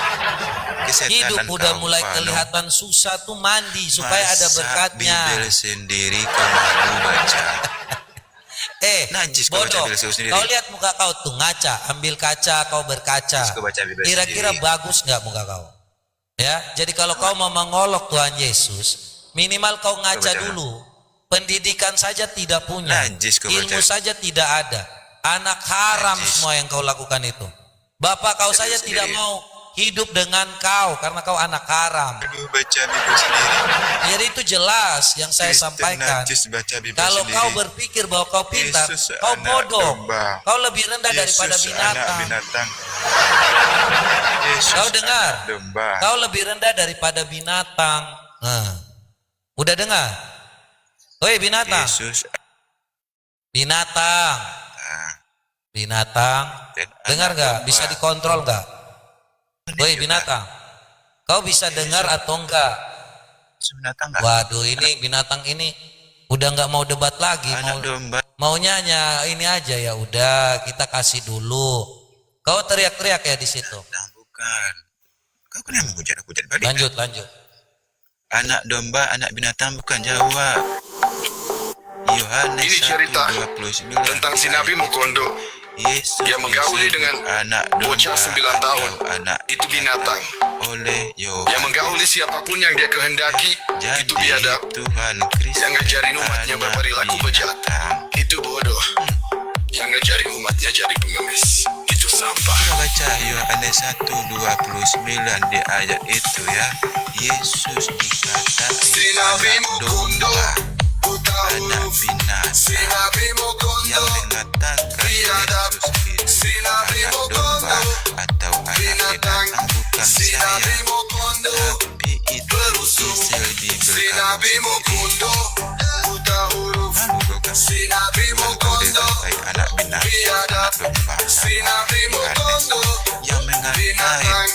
Kesetanan
Hidup udah
kau,
mulai
Vano.
kelihatan susah tuh mandi supaya ada
Masa
berkatnya.
Bibel sendiri kau malu baca. Najis kau baca
bodoh.
Bibel kau sendiri.
Kau lihat muka kau tuh ngaca, ambil kaca, kau berkaca.
Najis kau baca Bibel
Kira-kira
sendiri.
bagus nggak muka kau? Ya, jadi kalau kau mau mengolok Tuhan Yesus, minimal kau ngaca
baca.
dulu. Pendidikan saja tidak punya,
Najis kau
ilmu
baca.
saja tidak ada. Anak haram
Najis.
semua yang kau lakukan itu. Bapak kau saja
sendiri.
tidak mau hidup dengan kau karena kau anak haram.
Aduh, baca Bibel sendiri.
Jadi itu jelas yang saya
Kristen
sampaikan.
najis baca Bibel
Kalau
sendiri.
kau berpikir bahwa kau pintar,
Yesus
kau
anak
bodoh.
domba.
Kau lebih rendah daripada
Yesus anak
binatang.
binatang. Yesus
Kau dengar?
anak domba.
Kau lebih rendah daripada binatang. Nah, udah dengar? Woi binatang,
Yesus
binatang, binatang.
dan
Dengar
anak
nggak?
domba.
Bisa dikontrol nggak? Woi binatang, kau bisa dengar atau enggak?
Yesus binatang nggak?
Waduh, ini binatang ini udah nggak mau debat lagi,
Anak
mau
domba.
maunya hanya ini aja ya udah kita kasih dulu. Kau teriak-teriak ya di situ.
Nah, bukan. Kau kenapa hujat balik?
Lanjut, lanjut.
Anak domba, anak binatang bukan jawab. Yohanes
Ini cerita
1:29.
tentang si Nabi Mukondo
Yesus
yang menggauli
disebut
dengan
anak domba
bocah 9 tahun.
atau anak
Itu binatang.
oleh Yohanes.
yang menggauli siapapun yang dia kehendaki.
Jadi
Itu biadab.
Tuhan Kristus
Yang ngajarin umatnya
anak
berperilaku bejat.
binatang.
Itu bodoh. Yang ngajarin umatnya jadi pengemis. Itu sampah.
Kita baca Yohanes 1:29 di ayat itu ya. Yesus dikatakan
Si Nabi
anak
Mukondo,
domba,
buta
anak
huruf.
binatang.
Si Nabi
Yang
Mukondo,
mengatakan
biadab.
Yesus
Si
itu
Nabi
anak
Mukondo,
domba atau anak
binatang.
binatang bukan
Si Nabi
saya,
Mukondo,
tapi itu
berusuh.
isi di
Si
belakang
Nabi
sendiri.
Mukondo, buta huruf.
Lalu bukan
Si Nabi
Tuhan kau
Mukondo,
dikatakan anak binatang,
biadab.
anak domba,
Si Nabi
Yohanes
Mukondo,
yang mengatakan
binatang.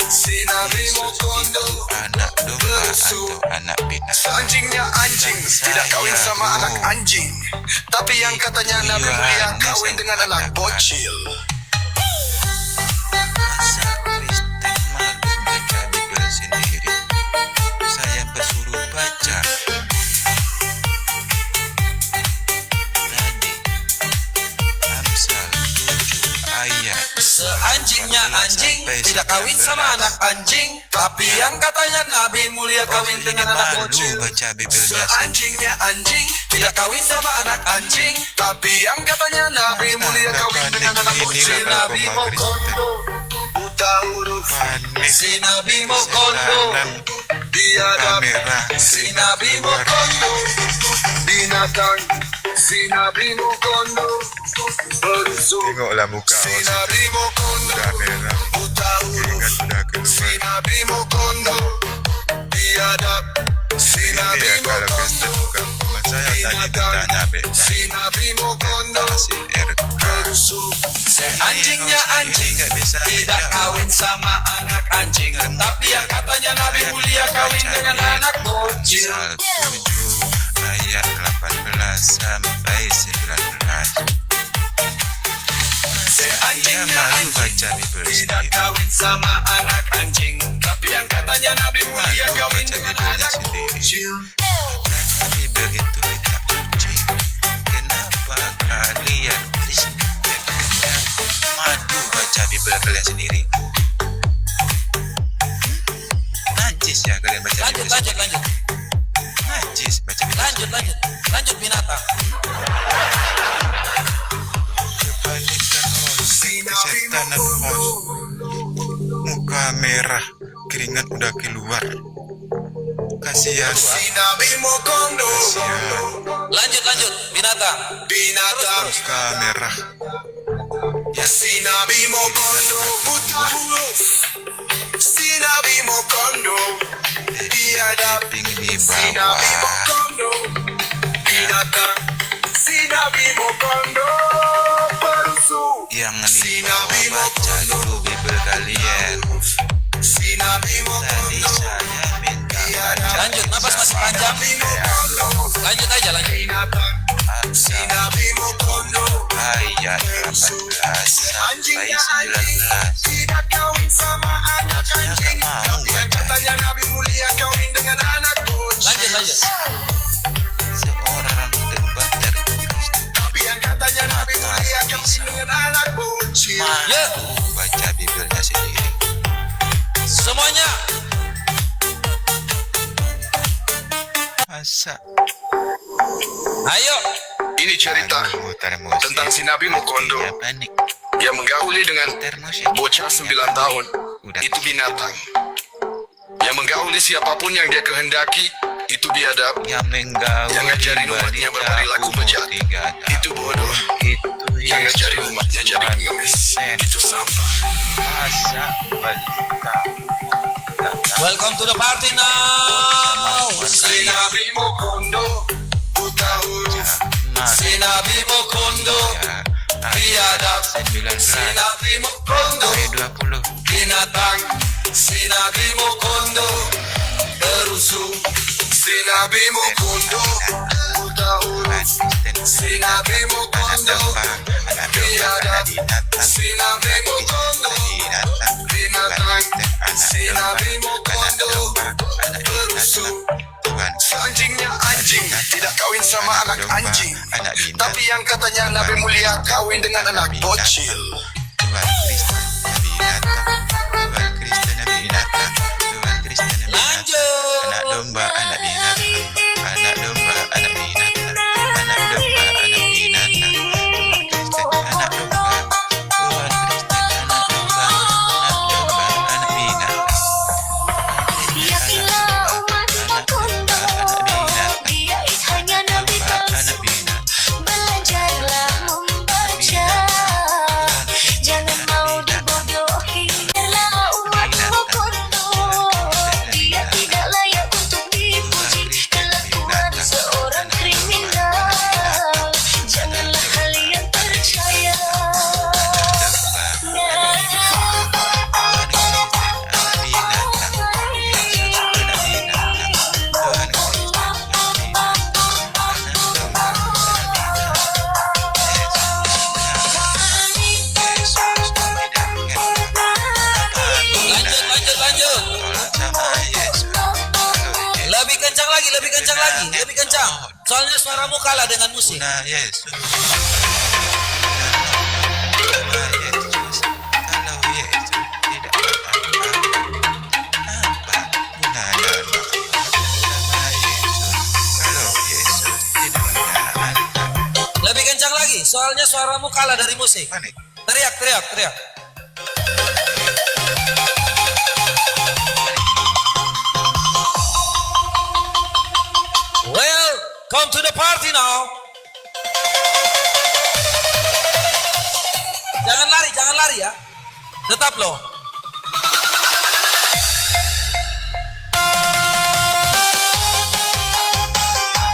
Si Nabi
Yesus
Mukondo,
itu anak domba atau anak binatang.
anjingnya anjing tidak kawin sama anak anjing. Tapi yang katanya Nabi mulia kawin dengan anak bocil.
Masa Kristen malu baca Bibel sendiri? Saya bersuruh baca. Tadi Amsal 7 ayat.
Seanjingnya anjing tidak kawin sama anak anjing, tapi yang katanya Nabi mulia kawin
Ini
dengan anak
malu
bocil.
baca Bibelnya sendiri.
Seanjingnya anjing tidak kawin sama anak anjing. Tapi yang katanya Nabi mulia kawin dengan anak bocil. Nabi Mukondo, buta huruf.
Panik.
Si Nabi Mukondo,
Biadab.
Kamera.
Si Nabi Mukondo, binatang. Si Nabi Mukondo, berusuh.
Tengoklah muka
Si
awak
Nabi Mukondo,
sudah merah.
buta
Keringat
huruf.
sudah
Si
keluar.
Nabi Mukondo, biadab. Si Nabi
Ini ya kalau Kristen
Mukondo,
bukan teman saya tadi bertanya beda.
si Nabi Mukondo,
Si RK.
berusuh.
anjingnya anjing
nggak bisa
tidak kawin sama anak anjing, tapi yang katanya Nabi mulia kawin dengan anak bocil.
Amsal 7 ayat 18 sampai 19. Saya
Anjingnya
malu
anjing
baca Bibel
tidak
sendiri.
kawin sama anak anjing, tapi yang katanya Nabi mulia
Malu
kawin
baca
dengan
Bibelnya
anak
sendiri.
bocil.
Karena Bibel itu tidak suci. Kenapa kalian Kristen malu baca Bibel kalian sendiri? Najis ya kalian baca
Lanjut,
Bibel
lanjut,
sendiri.
lanjut,
Najis baca Bibel
lanjut, lanjut, lanjut binatang.
Kepanikan host, kesetanan host, muka merah, keringat udah keluar. Kasihan,
Si Nabi Mukondo,
kasihan,
Lanjut, lanjut binatang.
binatang.
muka merah.
Si Nabi Mukondo, buta huruf. Si Nabi Mukondo, biadab.
Ping di
Si Nabi
bawah.
Mukondo, binatang. Si Nabi Mukondo,
jangan dibaca dulu Bible kalian. Tadi saya minta baca
Lanjut, napas masih panjang. Lanjut aja, lanjut.
ayat 18 sampai 19. Harusnya gak mau baca.
Lanjut, lanjut.
Seorang domba tertulis
Ya,
baca Bibelnya sendiri.
semuanya.
Masa
Ayo.
Ini cerita
muter musik
tentang si Nabi Mukondo
ya panik
yang menggauli dengan
muter musik
bocah 9 tahun.
udah
Itu binatang yang menggauli siapapun yang dia kehendaki. Itu biadab.
yang menggauli
Yang ngajarin umatnya berperilaku bejat. Itu bodoh.
itu
Yang ngajarin umatnya jadi pengemis. Itu sampah.
masa balita
Welcome to the party now.
Si Nabi Mukondo buta huruf. Si Nabi Mukondo biadab.
19
Si Nabi Mukondo
20
binatang. Si Nabi Mukondo berusuh. Si Nabi Mukondo buta huruf. Si Nabi Mukondo biadab. Si Nabi Mukondo binatang. Si Nabi Mukondo berusuh. Anjingnya anjing tidak kawin sama anak anjing, tapi yang katanya Nabi mulia kawin dengan anak bocil.
Tuhan Kristen Nabi binatang, Tuhan Kristen Nabi binatang, Tuhan Kristen Nabi binatang,
Lanjut.
anak domba anak binatang, anak domba anak binatang, anak domba anak binatang, Tuhan Kristen anak domba, Tuhan Kristen anak domba, anak domba anak binatang.
Yakinlah umat Mukondo, dia hanya nabi palsu. Belajarlah membaca, jangan mau dibodohi. Biarlah umat Mukondo, dia tidak layak untuk dipuji. Kelakuan seorang kriminal, janganlah kalian percaya.
Lanjut, lanjut, lanjut. Lebih kencang lagi, lebih kencang lagi, lebih kencang. Soalnya suaramu kalah dengan musik.
Nah, Yesus. Kalau Yesus tidak apa-apa, apa gunanya nama Yesus? Kalau Yesus tidak ada arti,
Lebih kencang lagi, soalnya suaramu kalah dari musik.
panik.
Teriak, teriak, teriak. Well, come to the party now. Jangan lari ya. Tetap loh.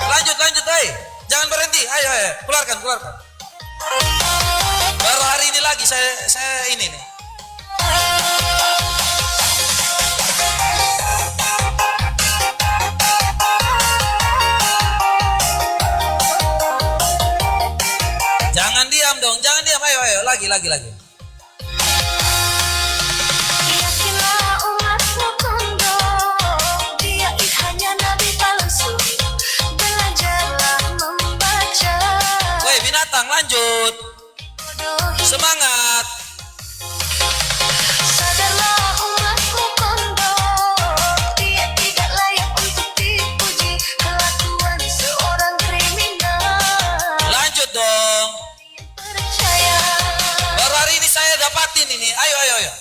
Lanjut, lanjut, jangan berhenti. Ayo, ayo, keluarkan, keluarkan. Baru hari ini lagi saya ini nih. Jangan diam dong, jangan diam. Ayo, ayo, lagi, lagi, lagi.
Yakinlah umat Mukondo, dia hanya nabi palsu. Belajarlah membaca,
Woi, binatang, lanjut. Semangat.
sadarlah umat Mukondo, dia tidak layak untuk dipuji. Kelakuan seorang kriminal,
Lanjut dong.
percaya.
Baru hari ini saya dapatin ini. Ayo, ayo, ayo.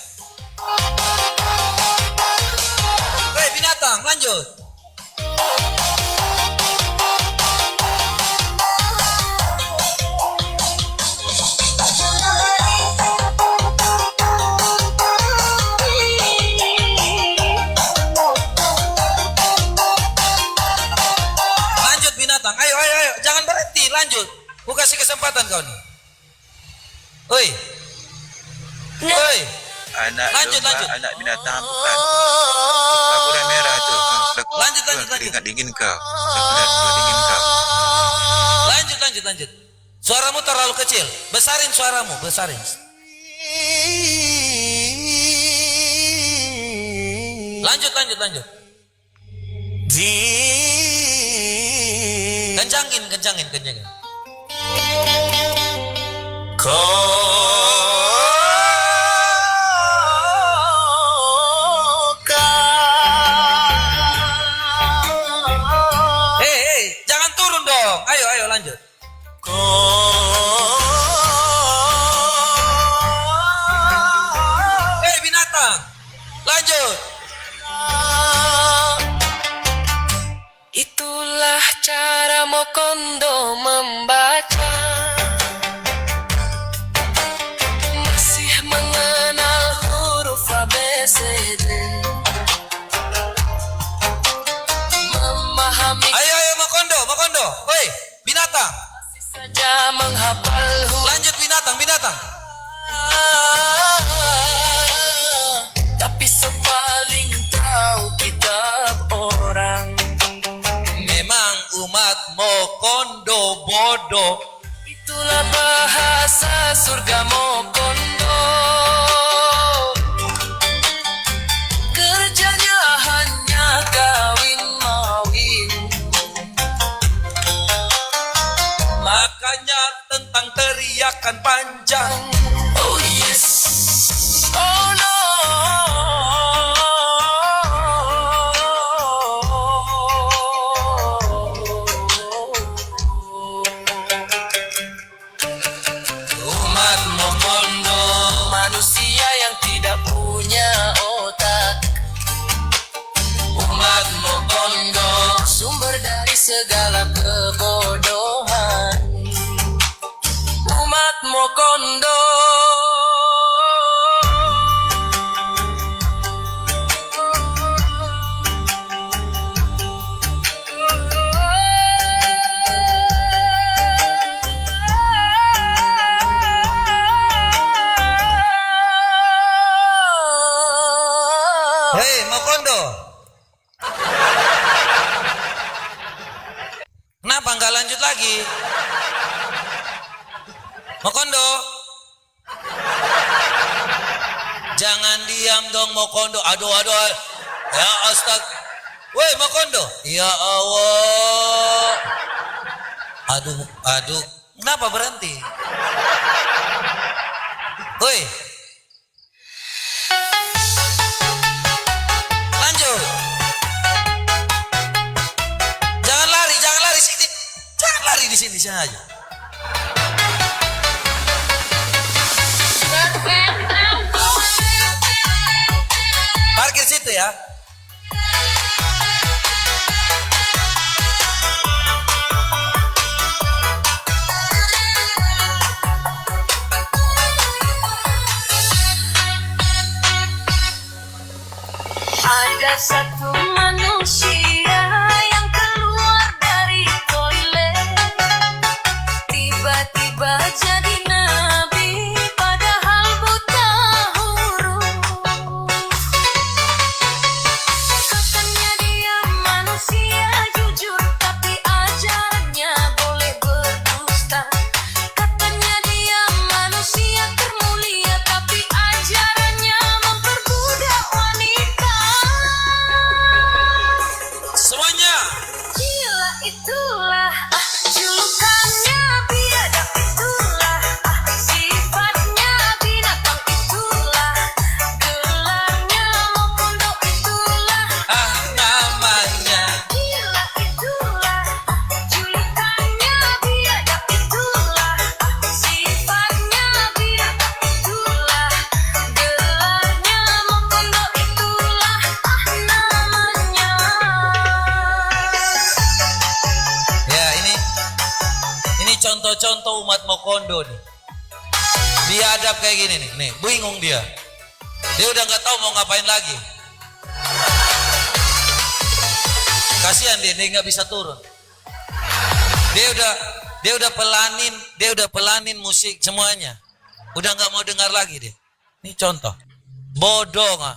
Woi, binatang, lanjut. Lanjut binatang. Ayo, ayo, ayo. Jangan berhenti, lanjut. Ku kasih kesempatan kau nih. Woi, Woi,
Anak
Lanjut,
domba,
lanjut.
anak binatang bukan. Kuda merah tuh.
Lanjut, lanjut.
Keringat dingin kau. Keringat dingin kau.
lanjut. Suaramu terlalu kecil. Besarin suaramu, besarin. Lanjut. Kencangin. Hei, jangan turun dong. Ayo lanjut. Hei binatang, lanjut.
Itulah cara Mokondo membaca. Masih mengenal huruf ABCD. Memahami
Ayo Mokondo. Hei binatang,
saja menghafal huruf.
lanjut binatang.
Tapi sepaling tahu kitab orang.
Memang umat Mokondo bodoh.
Itulah bahasa surga Mokondo. Kerjanya hanya kawin mawin.
Makanya tentang teriakan panjang.
Oh yes. Oh no.
Umat Mokondo.
Manusia yang tidak punya otak.
Umat Mokondo.
Sumber dari segala kebodohan. Umat Mokondo.
Hei Mokondo. Kenapa nggak lanjut lagi? Mokondo. Jangan diam dong Mokondo. Aduh. Ya astag. Woi Mokondo. Ya Allah. Aduh. Kenapa berhenti? Woi. Lanjut. Jangan lari sini. Jangan lari di sini aja. Parkir situ ya.
Ada satu manusia yang keluar dari toilet. Tiba-tiba jadi nabi, padahal buta huruf. Katanya dia manusia jujur, tapi ajarannya boleh berdusta. Katanya dia manusia termulia, tapi ajarannya memperbudak wanita.
Semuanya.
Gila itulah julukannya, biadab itulah sifatnya, binatang itulah gelarnya, Mokondo itulah
Namanya.
gila itulah julukannya, biadab itulah sifatnya, binatang itulah gelarnya, Mokondo itulah namanya.
Ya ini contoh-contoh umat Mokondo nih. Biadab kayak gini nih, bingung dia. Dia udah nggak tahu mau ngapain lagi. Kasihan dia nggak bisa turun. Dia udah pelanin musik semuanya. Udah nggak mau dengar lagi dia. Ini contoh. Bodoh nggak?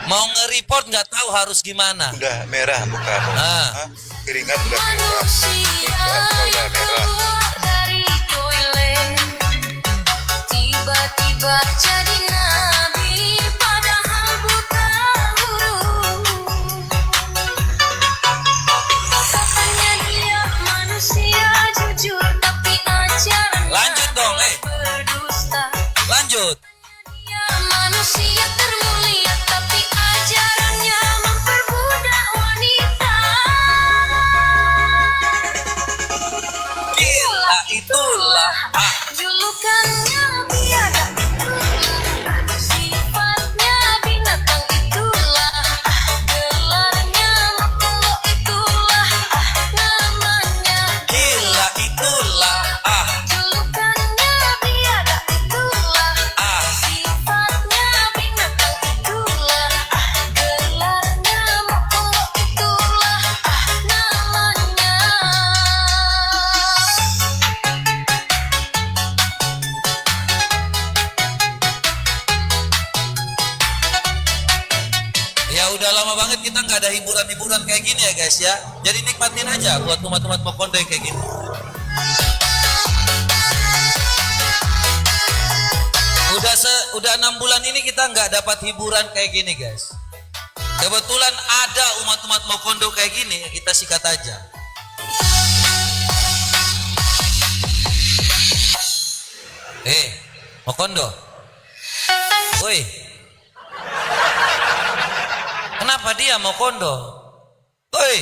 Mau nge-report nggak tahu harus gimana.
Udah merah mukamu.
Ah.
Keringat udah keluar.
Manusia
Muka udah
yang
merah.
keluar dari toilet tiba-tiba jadi nabi padahal buta huruf. Katanya dia manusia jujur tapi ajarannya
Lanjut dong,
berdusta.
Lanjut.
Dia manusia termulia tapi ajarannya memperbudak wanita.
Gila itulah.
Julukannya biada itulah, sifatnya binatang itulah, gelarnya mokolo itulah, namanya.
Gila itulah.
Julukannya biada itulah, sifatnya binatang itulah, gelarnya mokolo itulah, namanya.
Ya udah lama banget kita nggak ada hiburan-hiburan kayak gini ya guys ya. Jadi nikmatin aja buat umat-umat Mokondo yang kayak gini. Udah 6 bulan ini kita nggak dapat hiburan kayak gini guys. Kebetulan ada umat-umat Mokondo kayak gini, kita sikat aja. Mokondo. Woi. Kenapa dia Mokondo? Woi.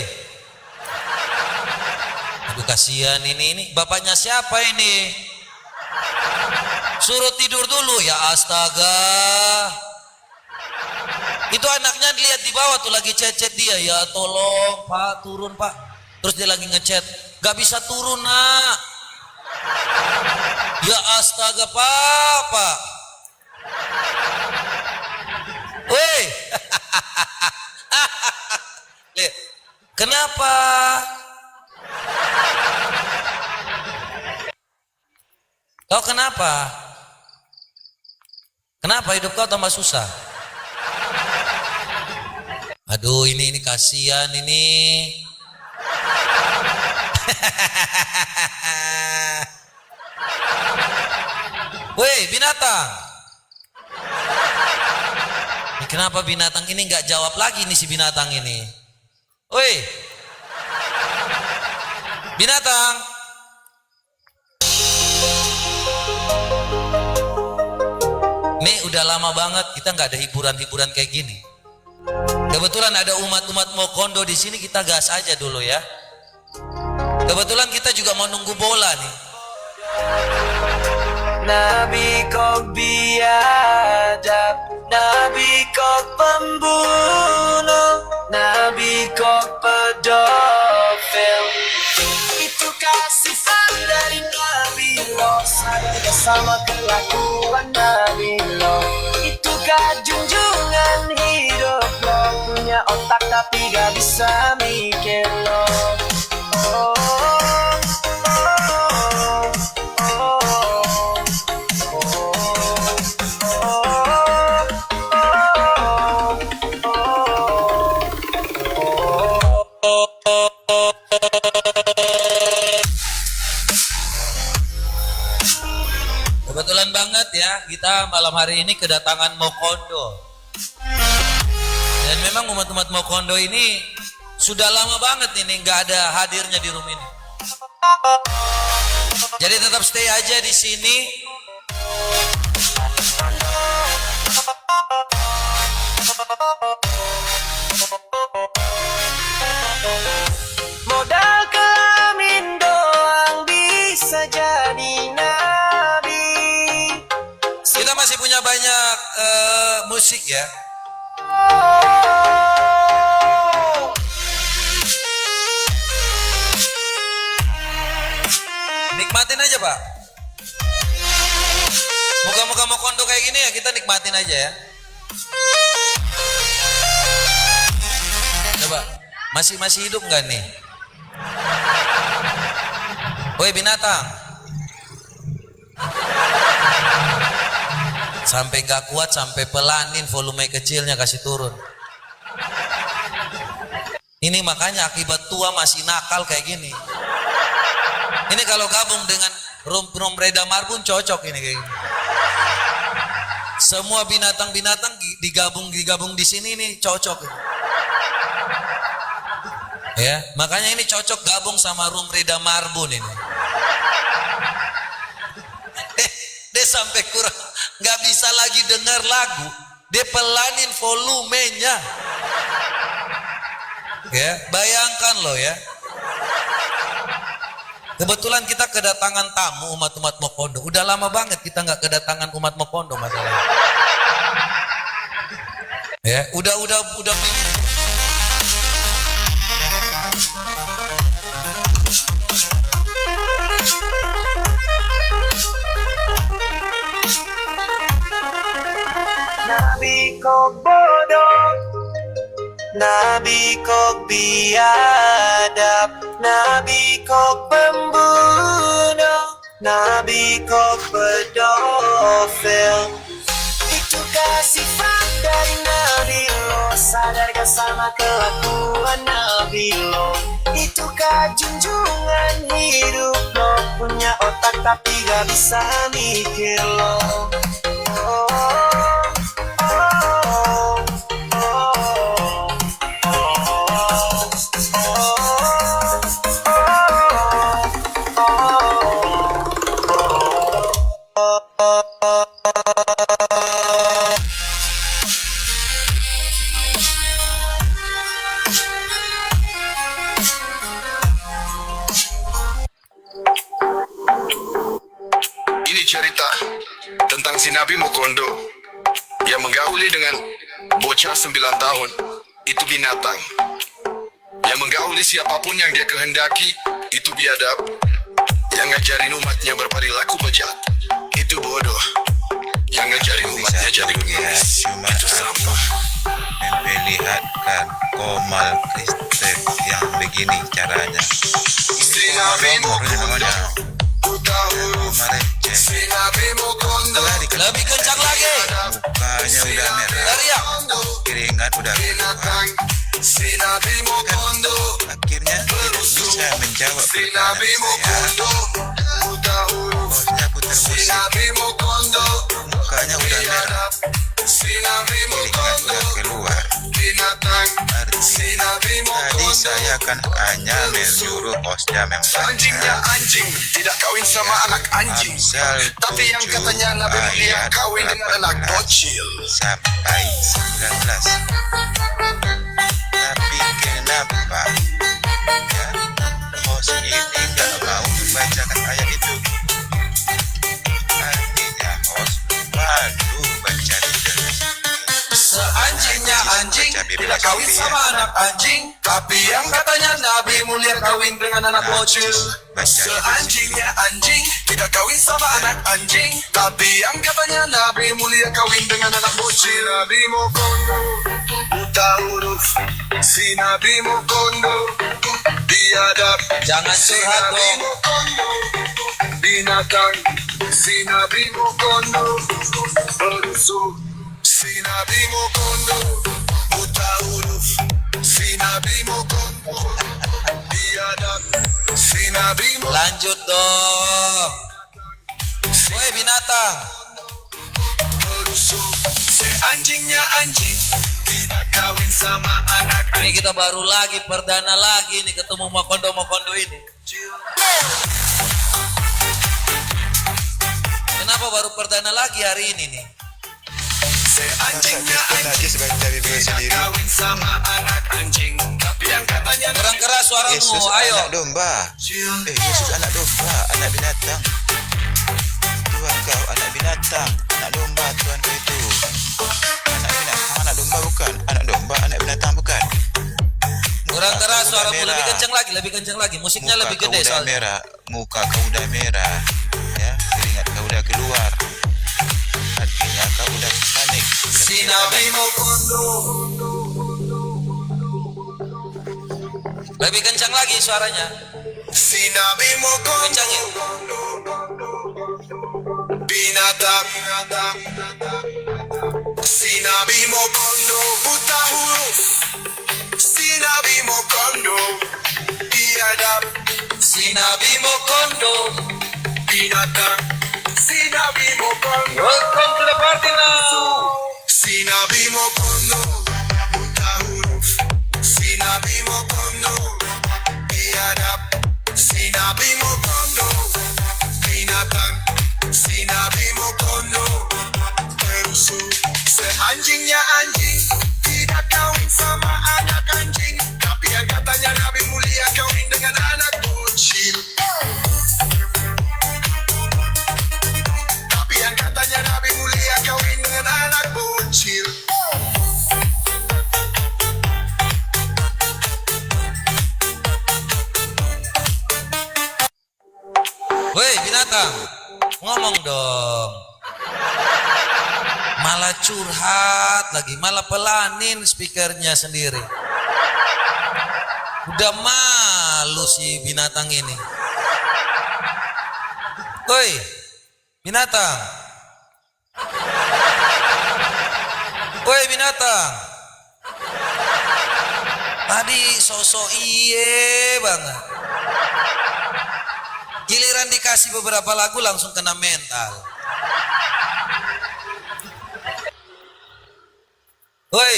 Aduh kasihan ini bapaknya siapa ini? Suruh tidur dulu ya astaga. Itu anaknya dilihat di bawah tuh lagi chat-chat dia, ya tolong Pak turun Pak. Terus dia lagi ngechat, gak bisa turun nak. Ya astaga Pak. Woi. Kenapa? Kau kenapa? Kenapa hidup kau tambah susah? Aduh ini kasihan ini. Woi binatang. Ini kenapa binatang ini nggak jawab lagi nih si binatang ini? Woi binatang. Nih udah lama banget kita nggak ada hiburan-hiburan kayak gini. Kebetulan ada umat-umat Mokondo di sini, kita gas aja dulu ya. Kebetulan kita juga mau nunggu bola nih.
Nabi kok biadab, Nabi kok pembunuh, Nabi kok pedofil. Itu sifat dari Nabi lo, sadar sama kelakuan Nabi lo. Itukah junjungan hidup lo, punya otak tapi gak bisa mikir lo. Oh,
Kebetulan banget ya kita malam hari ini kedatangan Mokondo. Dan memang umat-umat Mokondo ini sudah lama banget ini nggak ada hadirnya di room ini. Jadi tetap stay aja di sini.
modal kelamin doang bisa jadi nabi.
Kita masih punya banyak musik ya. Nikmatin aja Pak. Muka-muka Mokondo kayak gini ya kita nikmatin aja ya. Coba masih hidup nggak nih? Woi binatang. Sampai nggak kuat, sampai pelanin volume kecilnya, kasih turun. Ini makanya akibat tua masih nakal kayak gini. Ini kalau gabung dengan Rum Reda Marbun cocok ini kayak gini. Semua binatang-binatang digabung di sini nih cocok. Ya, makanya ini cocok gabung sama Rum Reda Marbun ini. Dia sampai kurang nggak bisa lagi dengar lagu, dia pelanin volumenya. Ya, bayangkan loh ya. Kebetulan kita kedatangan tamu umat-umat Mokondo. Udah lama banget kita nggak kedatangan umat Mokondo masalahnya. Ya, udah.
Nabi kok bodoh, Nabi kok biadab, Nabi kok pembunuh, Nabi kok pedofil. Itukah sifat dari Nabi lo? Sadarkah sama kelakuan Nabi lo? Itukah junjungan hidup lo? Punya otak tapi gak bisa mikir lo.
Ini cerita tentang si Nabi Mokondo yang menggauli dengan bocah 9 tahun. Itu binatang. Yang menggauli siapapun yang dia kehendaki, itu biadab. Yang ngajarin umatnya berperilaku bejat, itu bodoh. Yang ngajarin umatnya jadi pengemis, itu sampah.
Memperlihatkan Komal Kristen yang begini caranya.
Si Nabi Mokondo, buta huruf. Si Nabi Mokondo,
Lebih kencang lagi.
Mukanya udah merah,
Teriak.
keringat udah keluar.
binatang. Si Nabi Mokondo,
Akhirnya tidak bisa menjawab
si
pertanyaan
Nabi
saya.
Mokondo, buta huruf.
Bosnya putar
Si
musik,
Nabi Mokondo,
mukanya udah merah,
si Nabi
keringat
Mokondo,
udah keluar.
binatang. Si
Artinya
Nabi
tadi
Mokondo,
saya kan hanya menyuruh hostnya
anjingnya
membaca
anjing, tidak kawin sama anak anjing.
Amsal
Tapi yang
7
katanya Nabi mulia
ayat
kawin dengan anak
18
bocil.
sampai 19. Tapi kenapa ya host ini nggak mau membacakan ayat itu? Artinya host malu baca terus.
Seanjingnya anjing, tidak kawin sama anak anjing. Tapi yang katanya Nabi mulia kawin dengan anak bocil. Seanjingnya anjing, tidak kawin sama anak anjing. Tapi yang katanya Nabi mulia kawin dengan anak bocil. Nabi Mokondo, buta huruf. Si Nabi Mokondo, biadab.
Jangan
Si
curhat
Nabi
dong.
Mokondo, binatang. Si Nabi Mokondo, berusuh. Si Nabi Mokondo, buta huruf. Si Nabi Mokondo, biadab. Si Nabi Mokondo,
Lanjut dong. Woi binatang.
berusuh. Si anjingnya anjing, tidak kawin sama anak
Ini kita baru lagi perdana lagi nih ketemu Mokondo ini. Kenapa baru perdana lagi hari ini nih?
Si anjingnya anjing, tidak kawin sama anak anjing. Tapi yang katanya
Kurang keras suaramu,
Yesus
ayo.
anak domba. Yesus anak domba, anak binatang. Tuhan kau anak binatang, anak domba Tuhan kau itu. Anak binatang, anak domba bukan. Anak domba, anak binatang bukan.
Kurang keras
Muka
suaramu,
merah.
lebih kencang lagi. Musiknya
Muka
lebih
kau
gede
udah
soalnya.
merah, muka kau udah merah, ya keringat kau udah keluar. Artinya kau udah panik.
Si Nabi Mokondo,
Lebih kencang lagi suaranya.
si Nabi Mokondo,
Kencangin.
binatang. Nabi mo kondo, binatang. Sinabi mo kondo.
Welcome to the party now.
Sinabi mo kondo, buta huruf. Sinabi mo kondo, biadab. Sinabi mo kondo, binatang. Sinabi mo kondo, perusuh. Seanjingnya anjing, tidak kawin sama anak anjing. Tapi yang katanya Nabi mulia kawin dengan anak bocil. Tapi yang katanya Nabi mulia kawin dengan anak bocil.
Woi binatang, ngomong dong. Malah curhat lagi, malah pelanin speakernya sendiri. Udah malu si binatang ini. Woi binatang. Woi binatang. Tadi sosok iye banget. Giliran dikasih beberapa lagu langsung kena mental. Woi,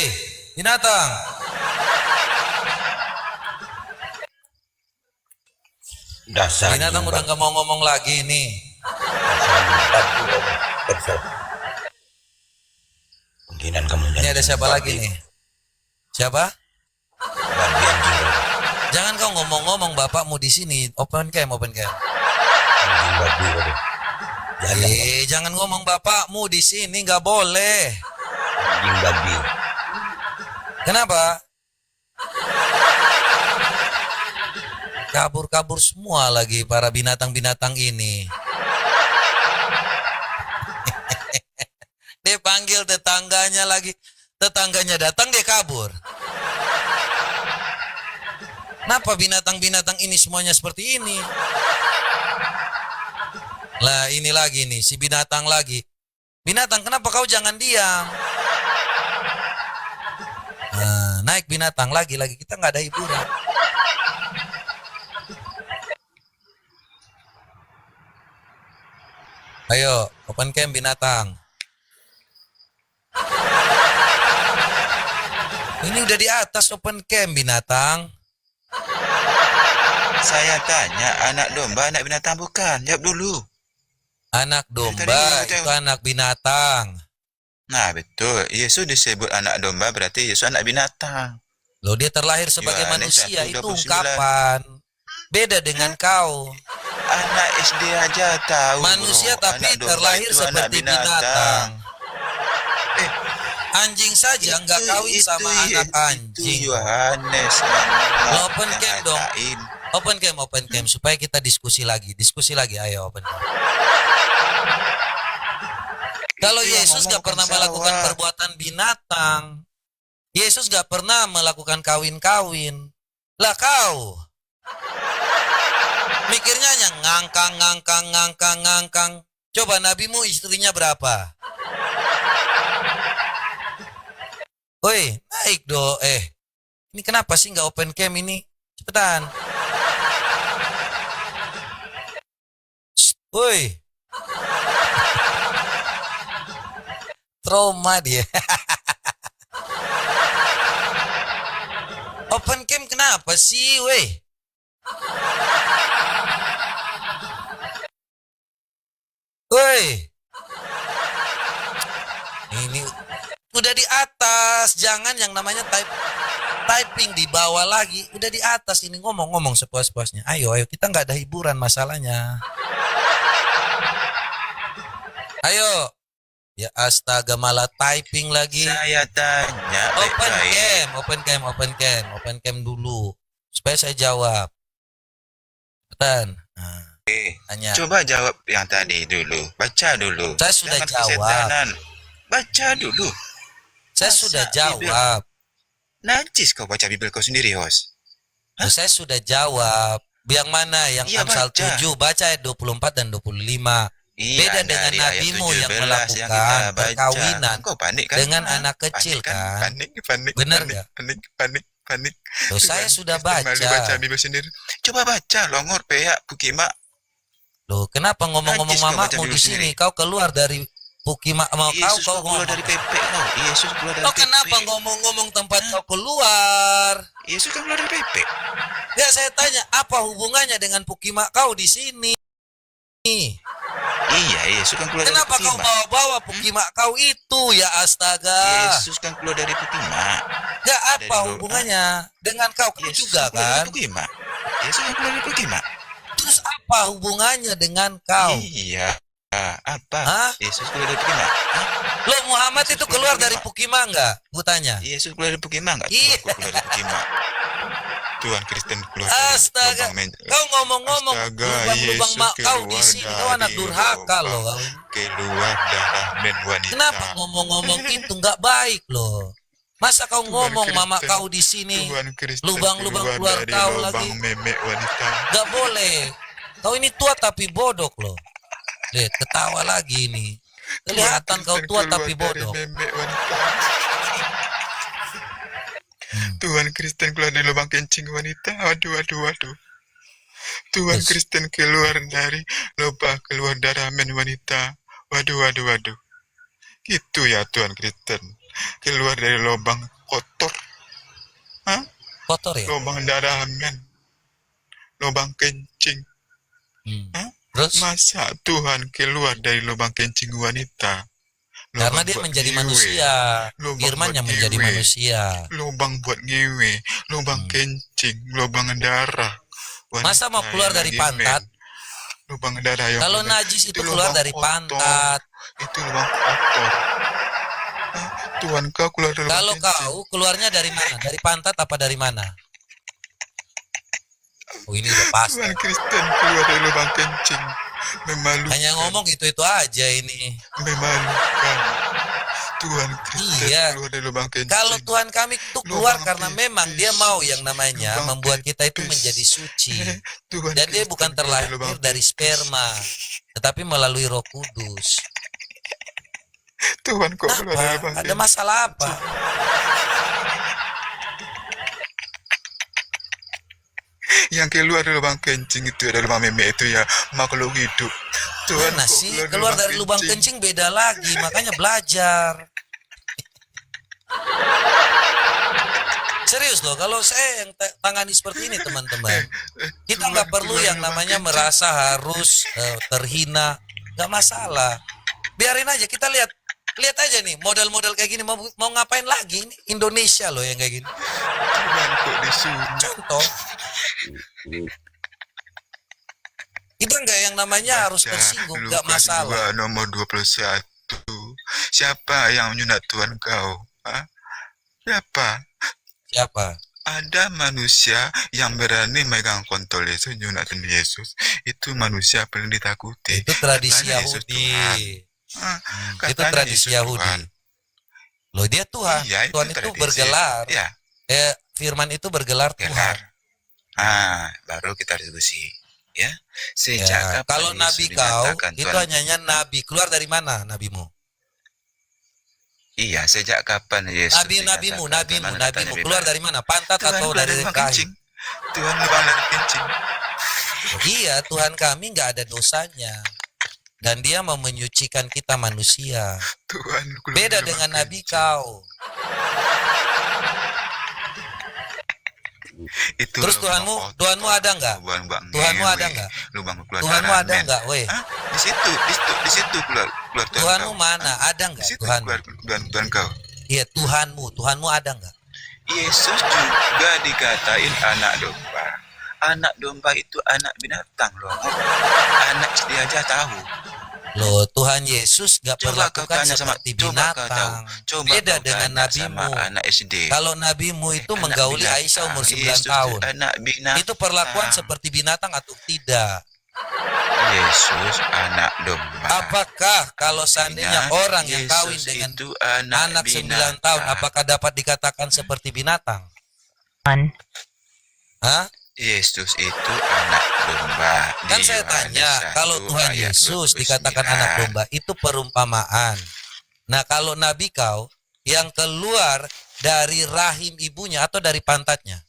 binatang.
Dasar
Binatang udah gak mau ngomong lagi nih.
Mungkinan kamu
Ini ada siapa lagi nih? Siapa?
Babi anjing.
Jangan kau ngomong-ngomong bapakmu di sini. Open cam, open cam.
Anjing babi waduh. Jangan
Jangan ngomong bapakmu di sini, nggak boleh.
anjing babi.
Kenapa? Kabur-kabur semua lagi para binatang-binatang ini. Dia panggil tetangganya lagi. Tetangganya datang dia kabur. Kenapa binatang-binatang ini semuanya seperti ini? Lah ini lagi nih si binatang lagi. Binatang kenapa kau jangan diam? Nah, naik binatang lagi kita nggak ada hiburan. Ayo open cam binatang. Ini udah di atas open cam binatang.
Saya tanya anak domba anak binatang bukan? Jawab dulu.
Anak domba
Tadi
itu anak binatang.
Nah betul, Yesus disebut anak domba berarti Yesus anak binatang.
Loh dia terlahir sebagai
Yohanes
manusia
1:29.
itu ungkapan. Beda dengan kau.
Anak SD aja tahu.
Manusia
bro.
tapi
Anak domba
terlahir
itu anak
seperti binatang.
Eh,
Anjing saja nggak kawin sama anak anjing.
Itu Yohanes.
Lo open cam dong.
Ngatain.
Open cam supaya kita diskusi lagi. Ayo open cam. Kalau
Itu yang
Yesus
ngomong
gak pernah
bukan
melakukan
sawah.
perbuatan binatang. Yesus gak pernah melakukan kawin-kawin. Lah kau. Mikirnya hanya ngangkang. Coba nabimu istrinya berapa? Woi, naik do. Ini kenapa sih nggak open cam ini? Cepetan. Woi. Trauma dia. Open cam kenapa sih, weh? Woi. Ini udah di atas, jangan yang namanya typing di bawah lagi, udah di atas ini ngomong-ngomong sepuas-puasnya. Ayo kita nggak ada hiburan masalahnya. Ayo. Ya astaga malah typing lagi.
Saya tanya
Open cam dulu supaya saya jawab. Cepetan. Nah, tanya.
Coba jawab yang tadi dulu. Baca dulu.
Saya sudah
Jangan
jawab.
kesetanan. Baca dulu.
Saya
Masa
sudah
Bibel?
jawab.
Najis kau baca Bibel kau sendiri, host.
Saya sudah jawab. Yang mana? Yang
Iya,
Amsal
baca.
7 baca ayat 24 dan 25.
Iya,
Beda dengan
dari ayat
nabimu
17
yang melakukan
yang kita baca.
perkawinan
Kau panik kan?
dengan
Hah?
anak kecil
Panik
kan?
Panik.
Bener
panik,
nggak?
panik. panik.
Loh, saya sudah baca.
Baca Bible sendiri. Coba baca longor peak Pukimak.
Loh, kenapa ngomong-ngomong
Najis kau baca
mamamu
Bible
di sini?
sendiri.
Kau keluar dari Pukimak mau
Yesus
kau
keluar
ngomong.
dari PP kau. Yesus keluar dari
Kau
PP.
kenapa ngomong-ngomong tempat kau keluar?
Yesus kan keluar dari PP.
Ya, saya tanya, apa hubungannya dengan Pukimak kau di sini?
Iya, Yesus kan keluar
Kenapa
dari
kau
Pukimak.
bawa-bawa Pukimak kau itu? Ya astaga.
Yesus kan keluar dari Pukimak.
Ya, apa
Dari
hubungannya dengan kau? Kau
Yesus
juga
keluar
kan?
dari Pukimak. Yesus kan keluar dari Pukimak.
Terus apa hubungannya dengan kau?
Iya. Apa?
Hah?
Yesus keluar dari Pukimak. Hah?
Loh, Muhammad
Yesus
itu
keluar
keluar
dari
dari Pukimak enggak? Gue tanya.
Yesus keluar dari Pukimak enggak?
Iya.
Aku keluar dari Pukimak. Tuhan Kristen keluar dari
Astaga,
lubang meja.
kau ngomong-ngomong
Astaga,
lubang-lubang
Yesus
mak kau di
keluar
sini, kau anak
dari
durhaka
lubang.
loh kau.
Keluar darah men wanita.
Kenapa ngomong-ngomong itu nggak baik loh? Masa kau
Tuhan
ngomong
Kristen,
mama kau di sini,
Tuhan Kristen
lubang-lubang keluar
dari
kau
lubang
lagi?
memek wanita.
Nggak boleh. Kau ini tua tapi bodoh loh. Lihat, ketawa lagi ini. Kelihatan kau
Tuhan
tua
keluar
tapi
dari
bodoh.
memek wanita. Tuhan Kristen keluar dari lubang kencing wanita. Aduh. Tuhan
Yes.
Kristen keluar dari lubang keluar darah men wanita. Waduh. Gitu ya Tuhan Kristen. Keluar dari lubang kotor. Hah?
Kotor ya?
Lubang darah men. Lubang kencing.
Hmm. Terus?
Masa Tuhan keluar dari lubang kencing wanita?
Karena
Lubang
dia
buat
menjadi
ngewe.
manusia.
Lubang
Firman
buat
yang menjadi
ngewe.
manusia.
Lubang buat ngewe, lubang kencing, lubang darah.
Masa mau
Wanita
keluar
yang
dari
lagi
pantat?
men. Lubang darah yang
Kalau
keluar.
najis itu
lubang
keluar dari
kotor.
pantat.
Itu lubang kotor. Hah? Tuhan kau keluar dari lubang
Kalau
kencing.
kau keluarnya dari mana? Dari pantat apa dari mana? Oh, ini udah pasti.
Tuhan Kristen keluar dari lubang kencing. Memalukan.
Hanya ngomong itu aja ini.
Memalukan. Tuhan Kristen
Iya.
keluar dari lubang kencing.
Kalau Tuhan kami itu keluar
Lubang
karena
pipis.
memang dia mau yang namanya
Lubang
membuat kita itu
pipis.
menjadi suci.
Tuhan
Dan dia
Kristen
bukan
keluar dari
terlahir
lubang
dari
pipis.
sperma, tetapi melalui Roh Kudus.
Tuhan kok keluar dari lubang
Apa? Ada
kencing.
masalah apa?
Yang keluar dari lubang kencing itu ada lubang meme itu ya makhluk hidup. Tuhan
Mana
kok
sih? Keluar dari lubang kencing beda lagi, makanya belajar. Serius loh, kalau saya yang tangani seperti ini teman-teman, kita nggak perlu yang namanya merasa harus terhina, nggak masalah. Biarin aja, kita lihat aja nih model-model kayak gini mau ngapain lagi? Ini Indonesia loh yang kayak gini.
Tuhan kok disuruh.
Contoh, kita nggak yang namanya harus tersinggung, nggak
Lukas
masalah.
2 nomor 21. Siapa yang menyunat Tuhan kau? Hah? Siapa?
Siapa?
Ada manusia yang berani megang kontol Yesus, nyunatin Yesus. Itu manusia paling ditakuti.
Itu tradisi
Katanya Yesus
Yahudi.
Tuhan. Hah?
Itu
Katanya
tradisi
Yesus
Yahudi.
Tuhan.
Loh, dia Tuhan.
Iya,
Tuhan itu
tradisi.
bergelar.
Ya,
Firman itu bergelar
gelar.
Tuhan.
Baru kita diskusi. Ya,
Ya,
sejak kapan
kalau
Yesus
nabi kau
dinyatakan
itu
Tuhan?
hanya nabi. Keluar dari mana nabimu?
Iya, sejak kapan Yesus
Nabimu,
dinyatakan Tuhan? Mana
nabimu.
datang
Keluar
mana?
dari mana? Pantat
Tuhan
atau
keluar
dari
lubang
rahim?
kencing. Tuhan lubang dari kencing.
Iya, Tuhan kami nggak ada dosanya. Dan dia mau menyucikan kita manusia.
Tuhan keluar
Beda
dari
dengan
lubang
nabi
kencing.
kau.
Itu
Terus
lubang
Tuhanmu
kotor,
ada nggak?
lubang
Tuhanmu
ngewe,
ada nggak?
Lubang keluar
Tuhanmu
darah,
ada
men.
nggak, weh?
Hah? Di situ keluar Tuhan
Tuhanmu
kau.
mana? Ada
Di
nggak
situ
Tuhanmu?
keluar Tuhan kau.
Iya, Tuhanmu ada nggak?
Yesus juga dikatain anak domba. Anak domba itu anak binatang loh. Anak dia aja tahu.
Loh, Tuhan Yesus nggak
Coba kau
perlakukan
tanya sama
seperti
coba kau tahu.
binatang.
Coba
Beda
kau
dengan
tanya sama
nabimu.
anak SD.
Kalau nabimu itu
Anak
menggauli
binatang.
Aisyah umur 9
Yesus
tahun.
Anak binatang.
Itu perlakuan seperti binatang atau tidak?
Yesus anak domba.
Apakah kalau seandainya
Artinya,
orang yang
Yesus
kawin dengan
itu anak
9 tahun,
binatang.
apakah dapat dikatakan seperti binatang? Hah?
Yesus itu anak domba.
Kan
Di
saya
Yohanes
tanya,
1
kalau Tuhan
ayat
Yesus
29.
dikatakan anak domba, itu perumpamaan. Nah, kalau nabi kau yang keluar dari rahim ibunya atau dari pantatnya?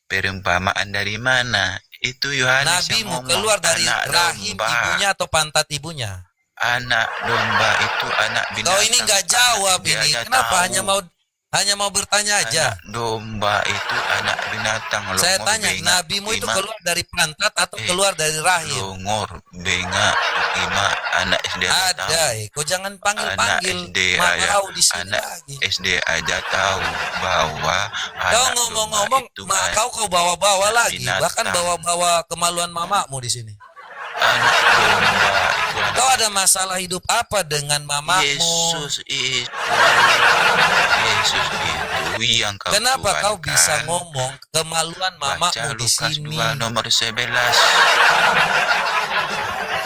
Perumpamaan dari mana? Itu Yohanes yang
Nabimu
ngomong.
keluar dari
Anak
rahim
domba.
ibunya atau pantat ibunya?
Anak domba itu anak binatang.
Kau ini nggak jawab
Dia
ini.
aja
Kenapa
tahu.
hanya mau bertanya aja?
Anak domba itu anak binatang.
Saya
Longor,
tanya,
bengak,
nabimu itu
ima.
keluar dari pantat atau keluar dari rahim?
Longor, bengak, ima, anak SD aja tahu.
Ada, kau jangan panggil-panggil
Anak SD aja,
Makau di sini
anak
lagi.
SD aja tahu bahwa
Kau
anak
ngomong-ngomong,
domba itu
Makau kau bawa-bawa
anak
lagi,
binatang.
bahkan bawa-bawa kemaluan mamamu di sini.
anak domba itu anak
Kau ada masalah hidup apa dengan mamamu?
Yesus itu yang kau
Kenapa kau
tuhankan.
bisa ngomong kemaluan
Baca
mamamu di
Lukas
sini?
2 nomor 11.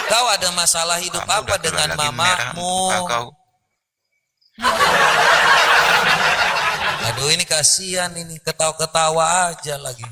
Kau ada masalah hidup
Kamu
apa
udah
dengan
keluar lagi merah
mamamu?
muka kau.
Aduh, ini kasihan ini, ketawa-ketawa aja lagi.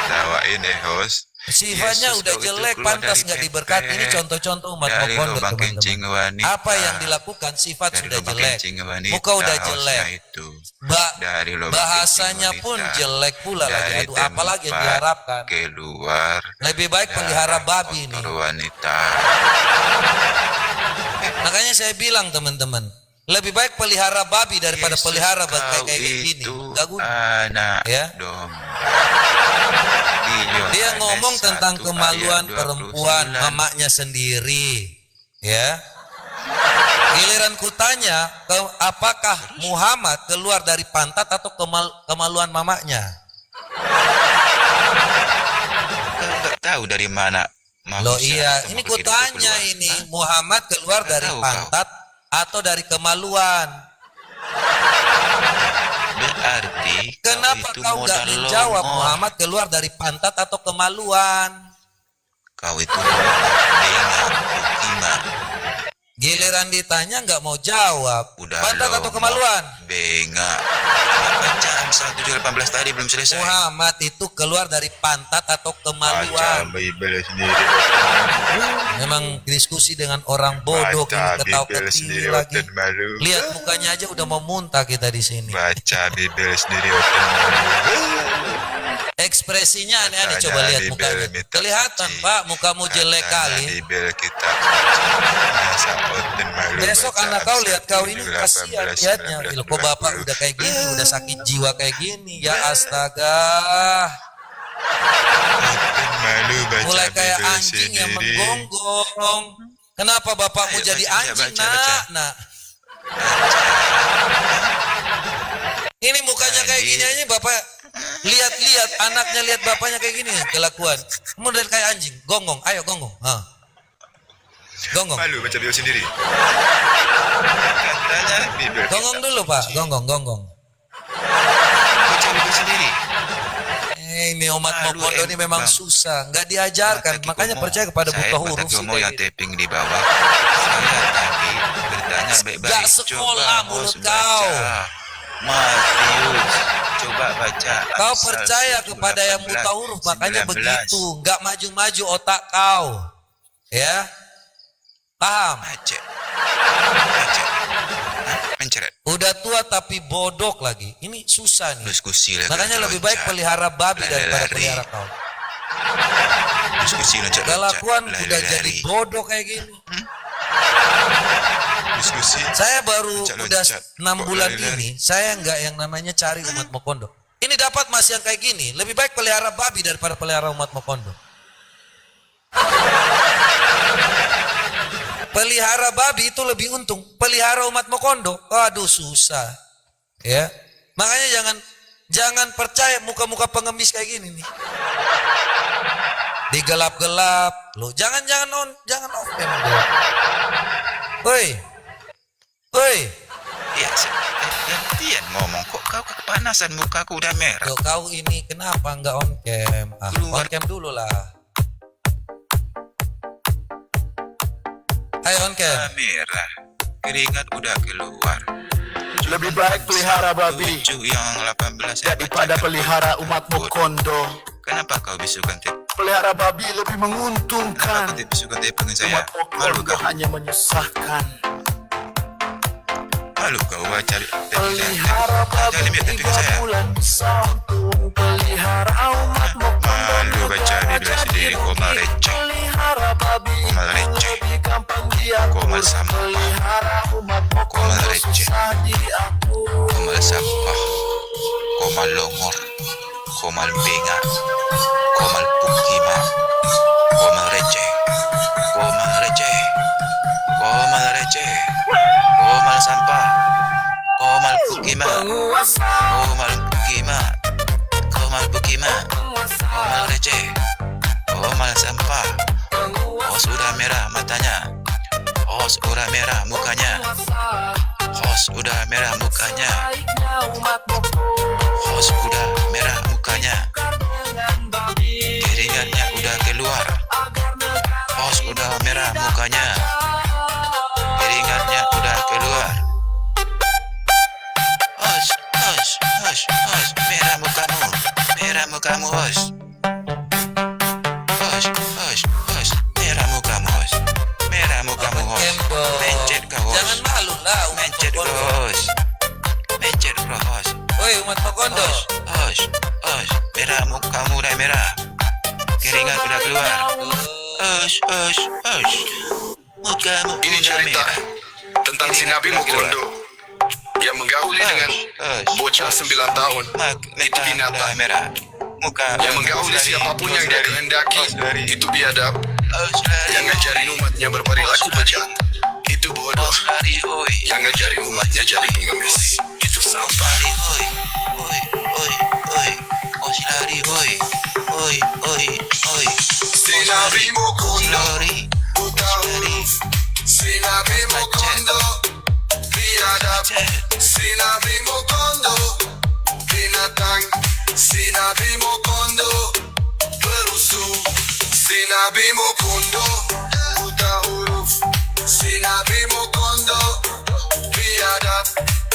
Ketawain host.
Sifatnya
Yesus
udah
kau itu
jelek,
keluar
pantas
dari
nggak
pepes,
diberkati. Ini contoh-contoh umat
dari
pondok,
lubang
teman-teman.
kencing wanita.
Apa yang dilakukan sifat
Dari
sudah
lubang
jelek,
kencing wanita,
muka udah
hostnya
jelek,
itu.
Ba-
Dari lubang
bahasanya
kencing
pun
wanita.
jelek pula lagi.
Dari
Aduh, apalagi yang
tempat
diharapkan?
keluar
Lebih baik pelihara babi ini.
kotor wanita.
Makanya saya bilang teman-teman, lebih baik pelihara babi daripada
Yesus,
pelihara
kau
kayak gini.
itu
Gak guna.
anak
Ya.
domba. Di
Dia
Yohanes
ngomong
1
tentang kemaluan
ayat
perempuan
29.
mamanya sendiri, ya. Giliran kutanya, apakah Muhammad keluar dari pantat atau kemaluan mamanya?
Kau nggak tahu dari mana
Loh
manusia
iya,
atau
ini
makhluk hidup
kutanya
keluar.
ini,
Hah?
Muhammad keluar
Nggak
dari
tahu kau.
pantat atau dari kemaluan?
Berarti
Kenapa
itu
kau gak
modal
menjawab
longor.
Muhammad keluar dari pantat atau kemaluan?
Kau itu bengak, bukima.
Giliran ditanya nggak mau jawab.
Udah
Pantat atau
longor,
kemaluan?
Bengak. Bacaan 118 tadi belum selesai.
Muhammad itu keluar dari pantat atau kemaluan.
Bible sendiri.
Memang diskusi dengan orang bodoh, ini ketawa ketiwi lagi.
malu.
Lihat mukanya aja udah mau muntah kita di sini.
Baca Bible sendiri open malu.
Ekspresinya aneh-aneh,
Katanya
coba lihat
Bible
mukanya.
minta
Kelihatan
suci.
Pak, mukamu jelek
Katanya
kali.
Bible kita masa open malu.
Besok
Baca
anak kau lihat kau
1,
ini
18,
kasihan lihatnya.
19,
Kok bapak
20.
udah kayak gini, udah sakit jiwa kayak gini. Ya astaga.
Open malu baca
Mulai kayak
Bible
anjing yang
sendiri.
menggonggong. Kenapa bapakmu
Ayo,
jadi
baca,
anjing,
baca,
nak?
baca.
Nah. Ini mukanya kayak gini aja bapak. Lihat-lihat anaknya, lihat bapaknya kayak gini kelakuan. Kamu udah kayak anjing, gonggong. Ayo gonggong. Ha. Gonggong.
Malu baca Bible sendiri. Katanya Bible.
Gonggong dulu, Pak. Gonggong, gonggong.
Baca Bible sendiri.
Ini umat
Malu,
Mokondo ini memang
Bang.
susah, nggak diajarkan.
Mata
Makanya
Kikomo.
percaya kepada buta huruf
Saya
sih.
Kikomo yang
kayak gitu.
taping di bawah. Saya tadi bertanya baik-baik.
Nggak sekolah
Coba,
mulut
Bos,
kau.
baca Matius. Coba baca.
Kau
Amsal
percaya
7,
kepada yang
18,
buta huruf, makanya
19.
begitu. Nggak maju-maju otak kau. Ya? Paham?
Aceh. Aceh. Hah? Menceret.
Udah tua tapi bodoh lagi. Ini susah nih.
Diskusi lagi.
Makanya lebih baik
loncat.
pelihara babi daripada
Lari-lari.
pelihara kau.
Diskusi loncat.
Kelakuan
Lari-lari.
udah jadi bodoh kayak gini.
Diskusi.
Saya baru
Loncat,
udah
loncat.
6
Kok
bulan
lari-lari?
ini, saya nggak yang namanya cari umat Mokondo. Ini dapat masih yang kayak gini. Lebih baik pelihara babi daripada pelihara umat Mokondo. Pelihara babi itu lebih untung. Pelihara umat Mokondo, aduh susah. Ya, makanya jangan percaya muka-muka pengemis kayak gini nih. Digelap-gelap, lo jangan off cam dulu. Woi,
Ya, gantian ngomong kok kau kepanasan mukaku udah merah.
yo kau ini kenapa nggak on cam?
Keluar.
On cam dulu lah. Ayo on cam.
Merah. Keringat udah keluar.
Lebih baik pelihara babi
7 yang 18 saya
daripada
bacakan.
pelihara umat Mokondo.
Kenapa kau bisukan tip?
Pelihara babi lebih
Kenapa
menguntungkan.
kau bisukan tip dengan saya?
Umat
Malu
Mokondo
kau.
hanya menyusahkan.
Malu kau baca
Pelihara babi
tapi ke
3
saya.
bulan bisa untung. Pelihara umat
Malu baca Biblia sendiri, kau malah receh.
Pelihara babi
Kau malah receh.
lebih gampang diatur.
Kau malah sampah.
Pelihara umat
Kau malah receh.
susah diatur.
Kau malah sampah. Kau malah longor. Kau malah bengak. Kau malah pukima. Kau malah receh. Kau malah receh. Kau malah receh. Kau malah sampah. Kau malah pukima. Kau malah pukima. Kau malah pukima. Kau malah receh. Kau malah sampah. Oh sudah merah matanya. Oh sudah merah mukanya. Oh sudah merah mukanya. Oh sudah merah mukanya. Keringatnya udah keluar. Oh sudah merah mukanya. Keringatnya udah keluar. Hos, hos, hos, hos, merah mukamu. Merah mukamu, hos. Hos, hos, hos, merah mukamu, hos. Merah mukamu, hos.
Kembo.
Mencet kau, hos.
Jangan malu lah umat
Mencet kau,
Mokondo.
hos. Mencet kau, hos.
Woi umat Mokondo.
Hos, hos, hos, merah mukamu udah merah. Keringat udah keluar. Hos, hos, hos. Mukamu
Ini
udah
cerita
merah.
tentang si Nabi Mukondo yang menggauli dengan bocah 9 tahun. Itu binatang.
Merah. Muka
Yang menggauli siapapun yang dia kehendaki, itu biadab. Yang ngajarin umatnya berperilaku bejat, itu bodoh. Yang ngajarin umatnya jadi pengemis, itu sampah. Si Nabi Mukondo buta huruf, si Nabi Mukondo biadab, si Nabi Mukondo binatang, si Nabi Mukondo berusuh, si Nabi Mukondo buta huruf, si Nabi Mukondo biadab,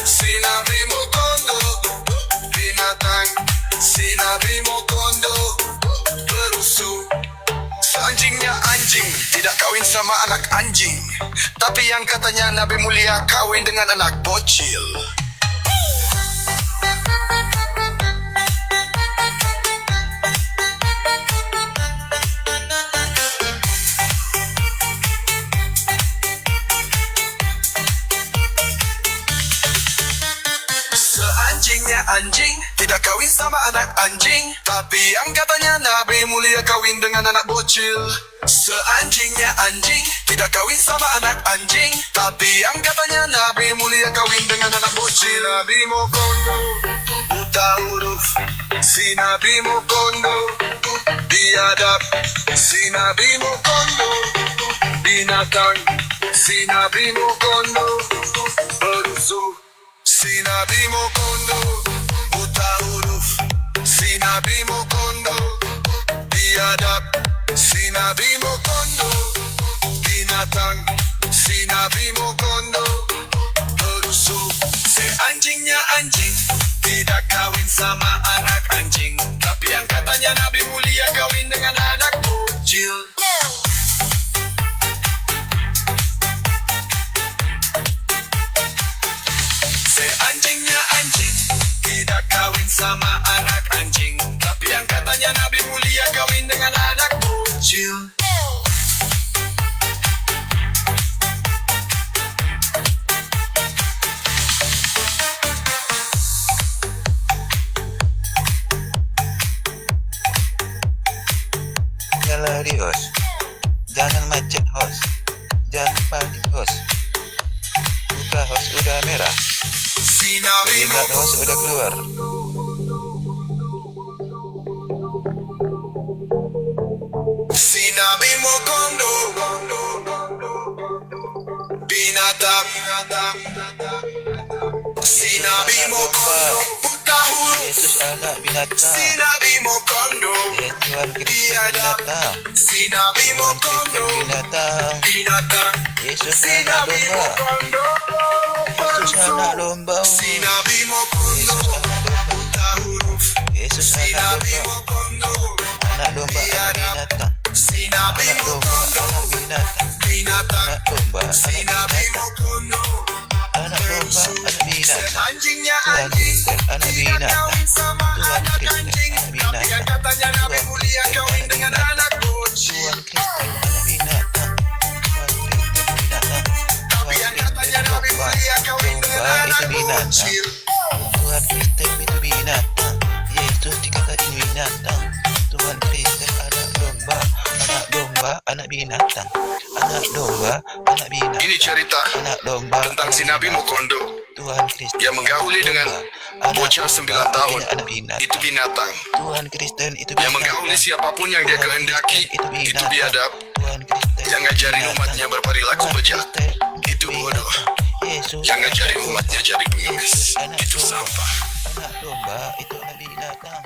si Nabi Mukondo binatang, si Nabi Mukondo berusuh. Seanjingnya anjing tidak kawin sama anak anjing, tapi yang katanya Nabi mulia kawin dengan anak bocil. Seanjingnya anjing tidak kawin sama anak anjing, tapi yang katanya Nabi mulia kawin dengan anak bocil. Seanjingnya anjing tidak kawin sama anak anjing, tapi yang katanya Nabi mulia kawin dengan anak bocil. Nabi Mukondo buta huruf, si Nabi Mukondo biadab, si Nabi Mukondo binatang, si Nabi Mukondo berusuh, si Nabi Mukondo buta huruf, si Nabi Mukondo biadab, si Nabi Mukondo binatang, si Nabi Mukondo berusuh. Si anjingnya anjing tidak kawin sama anak anjing, tapi yang katanya Nabi mulia kawin dengan anak bocil. Seanjingnya anjing tidak kawin sama anak anjing, tapi yang katanya Nabi mulia kawin dengan anak bocil.
Nyala di hos. Jangan macet hos. Jangan panik hos. Buka hos udah merah.
Si Nabi
Keringat hos udah keluar.
Si Nabi Mukondo binatang, si Nabi Mukondo buta huruf,
Yesus anak binatang.
si Nabi Mukondo
Ya Tuhan kita
biadab,
binatang.
si Nabi
Tuhan kita
Mukondo
binatang.
binatang,
Yesus
si
anak
Nabi
domba.
Mukondo
Yesus anak domba.
si Nabi Mukondo buta huruf,
Yesus
si
anak
Nabi
domba.
Mukondo
Anak domba anak binatang.
si Nabi
Anak domba
Mukondo
anak binatang.
binatang,
Anak domba
si
anak
Nabi
binatang.
Mukondo
Anak domba domba, anak binatang.
Anjingnya
Tuhan
anjing,
Kristen, anak
tidak
binatang.
kawin sama
Tuhan
anak
Kristen,
anjing.
anak
Tapi yang
binatang.
katanya Nabi
Tuhan
mulia
Kristen,
kawin
anak
dengan
binatang.
anak bocil.
Tuhan Kristen, anak binatang. Tuhan Kristen, binatang.
Tapi
Tuhan
yang
Kristen,
katanya Nabi
domba.
mulia kawin dengan
Domba
anak
itu binatang.
bocil.
Tuhan Kristen itu binatang. Yesus dikatakan binatang. Tuhan Kristen anak domba, anak binatang. Anak domba, anak binatang.
Ini cerita
Anak domba
tentang
anak
si Nabi
binatang.
Mukondo
Tuhan Kristen
yang menggauli dengan
anak
bocah
domba,
9 tahun.
anak binatang.
Itu binatang.
Tuhan Kristen itu
Yang
binatang.
menggauli siapapun yang dia
Tuhan
kehendaki,
Kristen
itu biadab.
Tuhan Kristen
Yang ngajarin
binatang.
umatnya berperilaku
Tuhan
bejat,
Kristen
itu bodoh.
binatang. Yesus
Yang ngajarin
anak
umatnya jadi pengemis,
Anak
itu
domba.
sampah.
Anak domba itu anak binatang.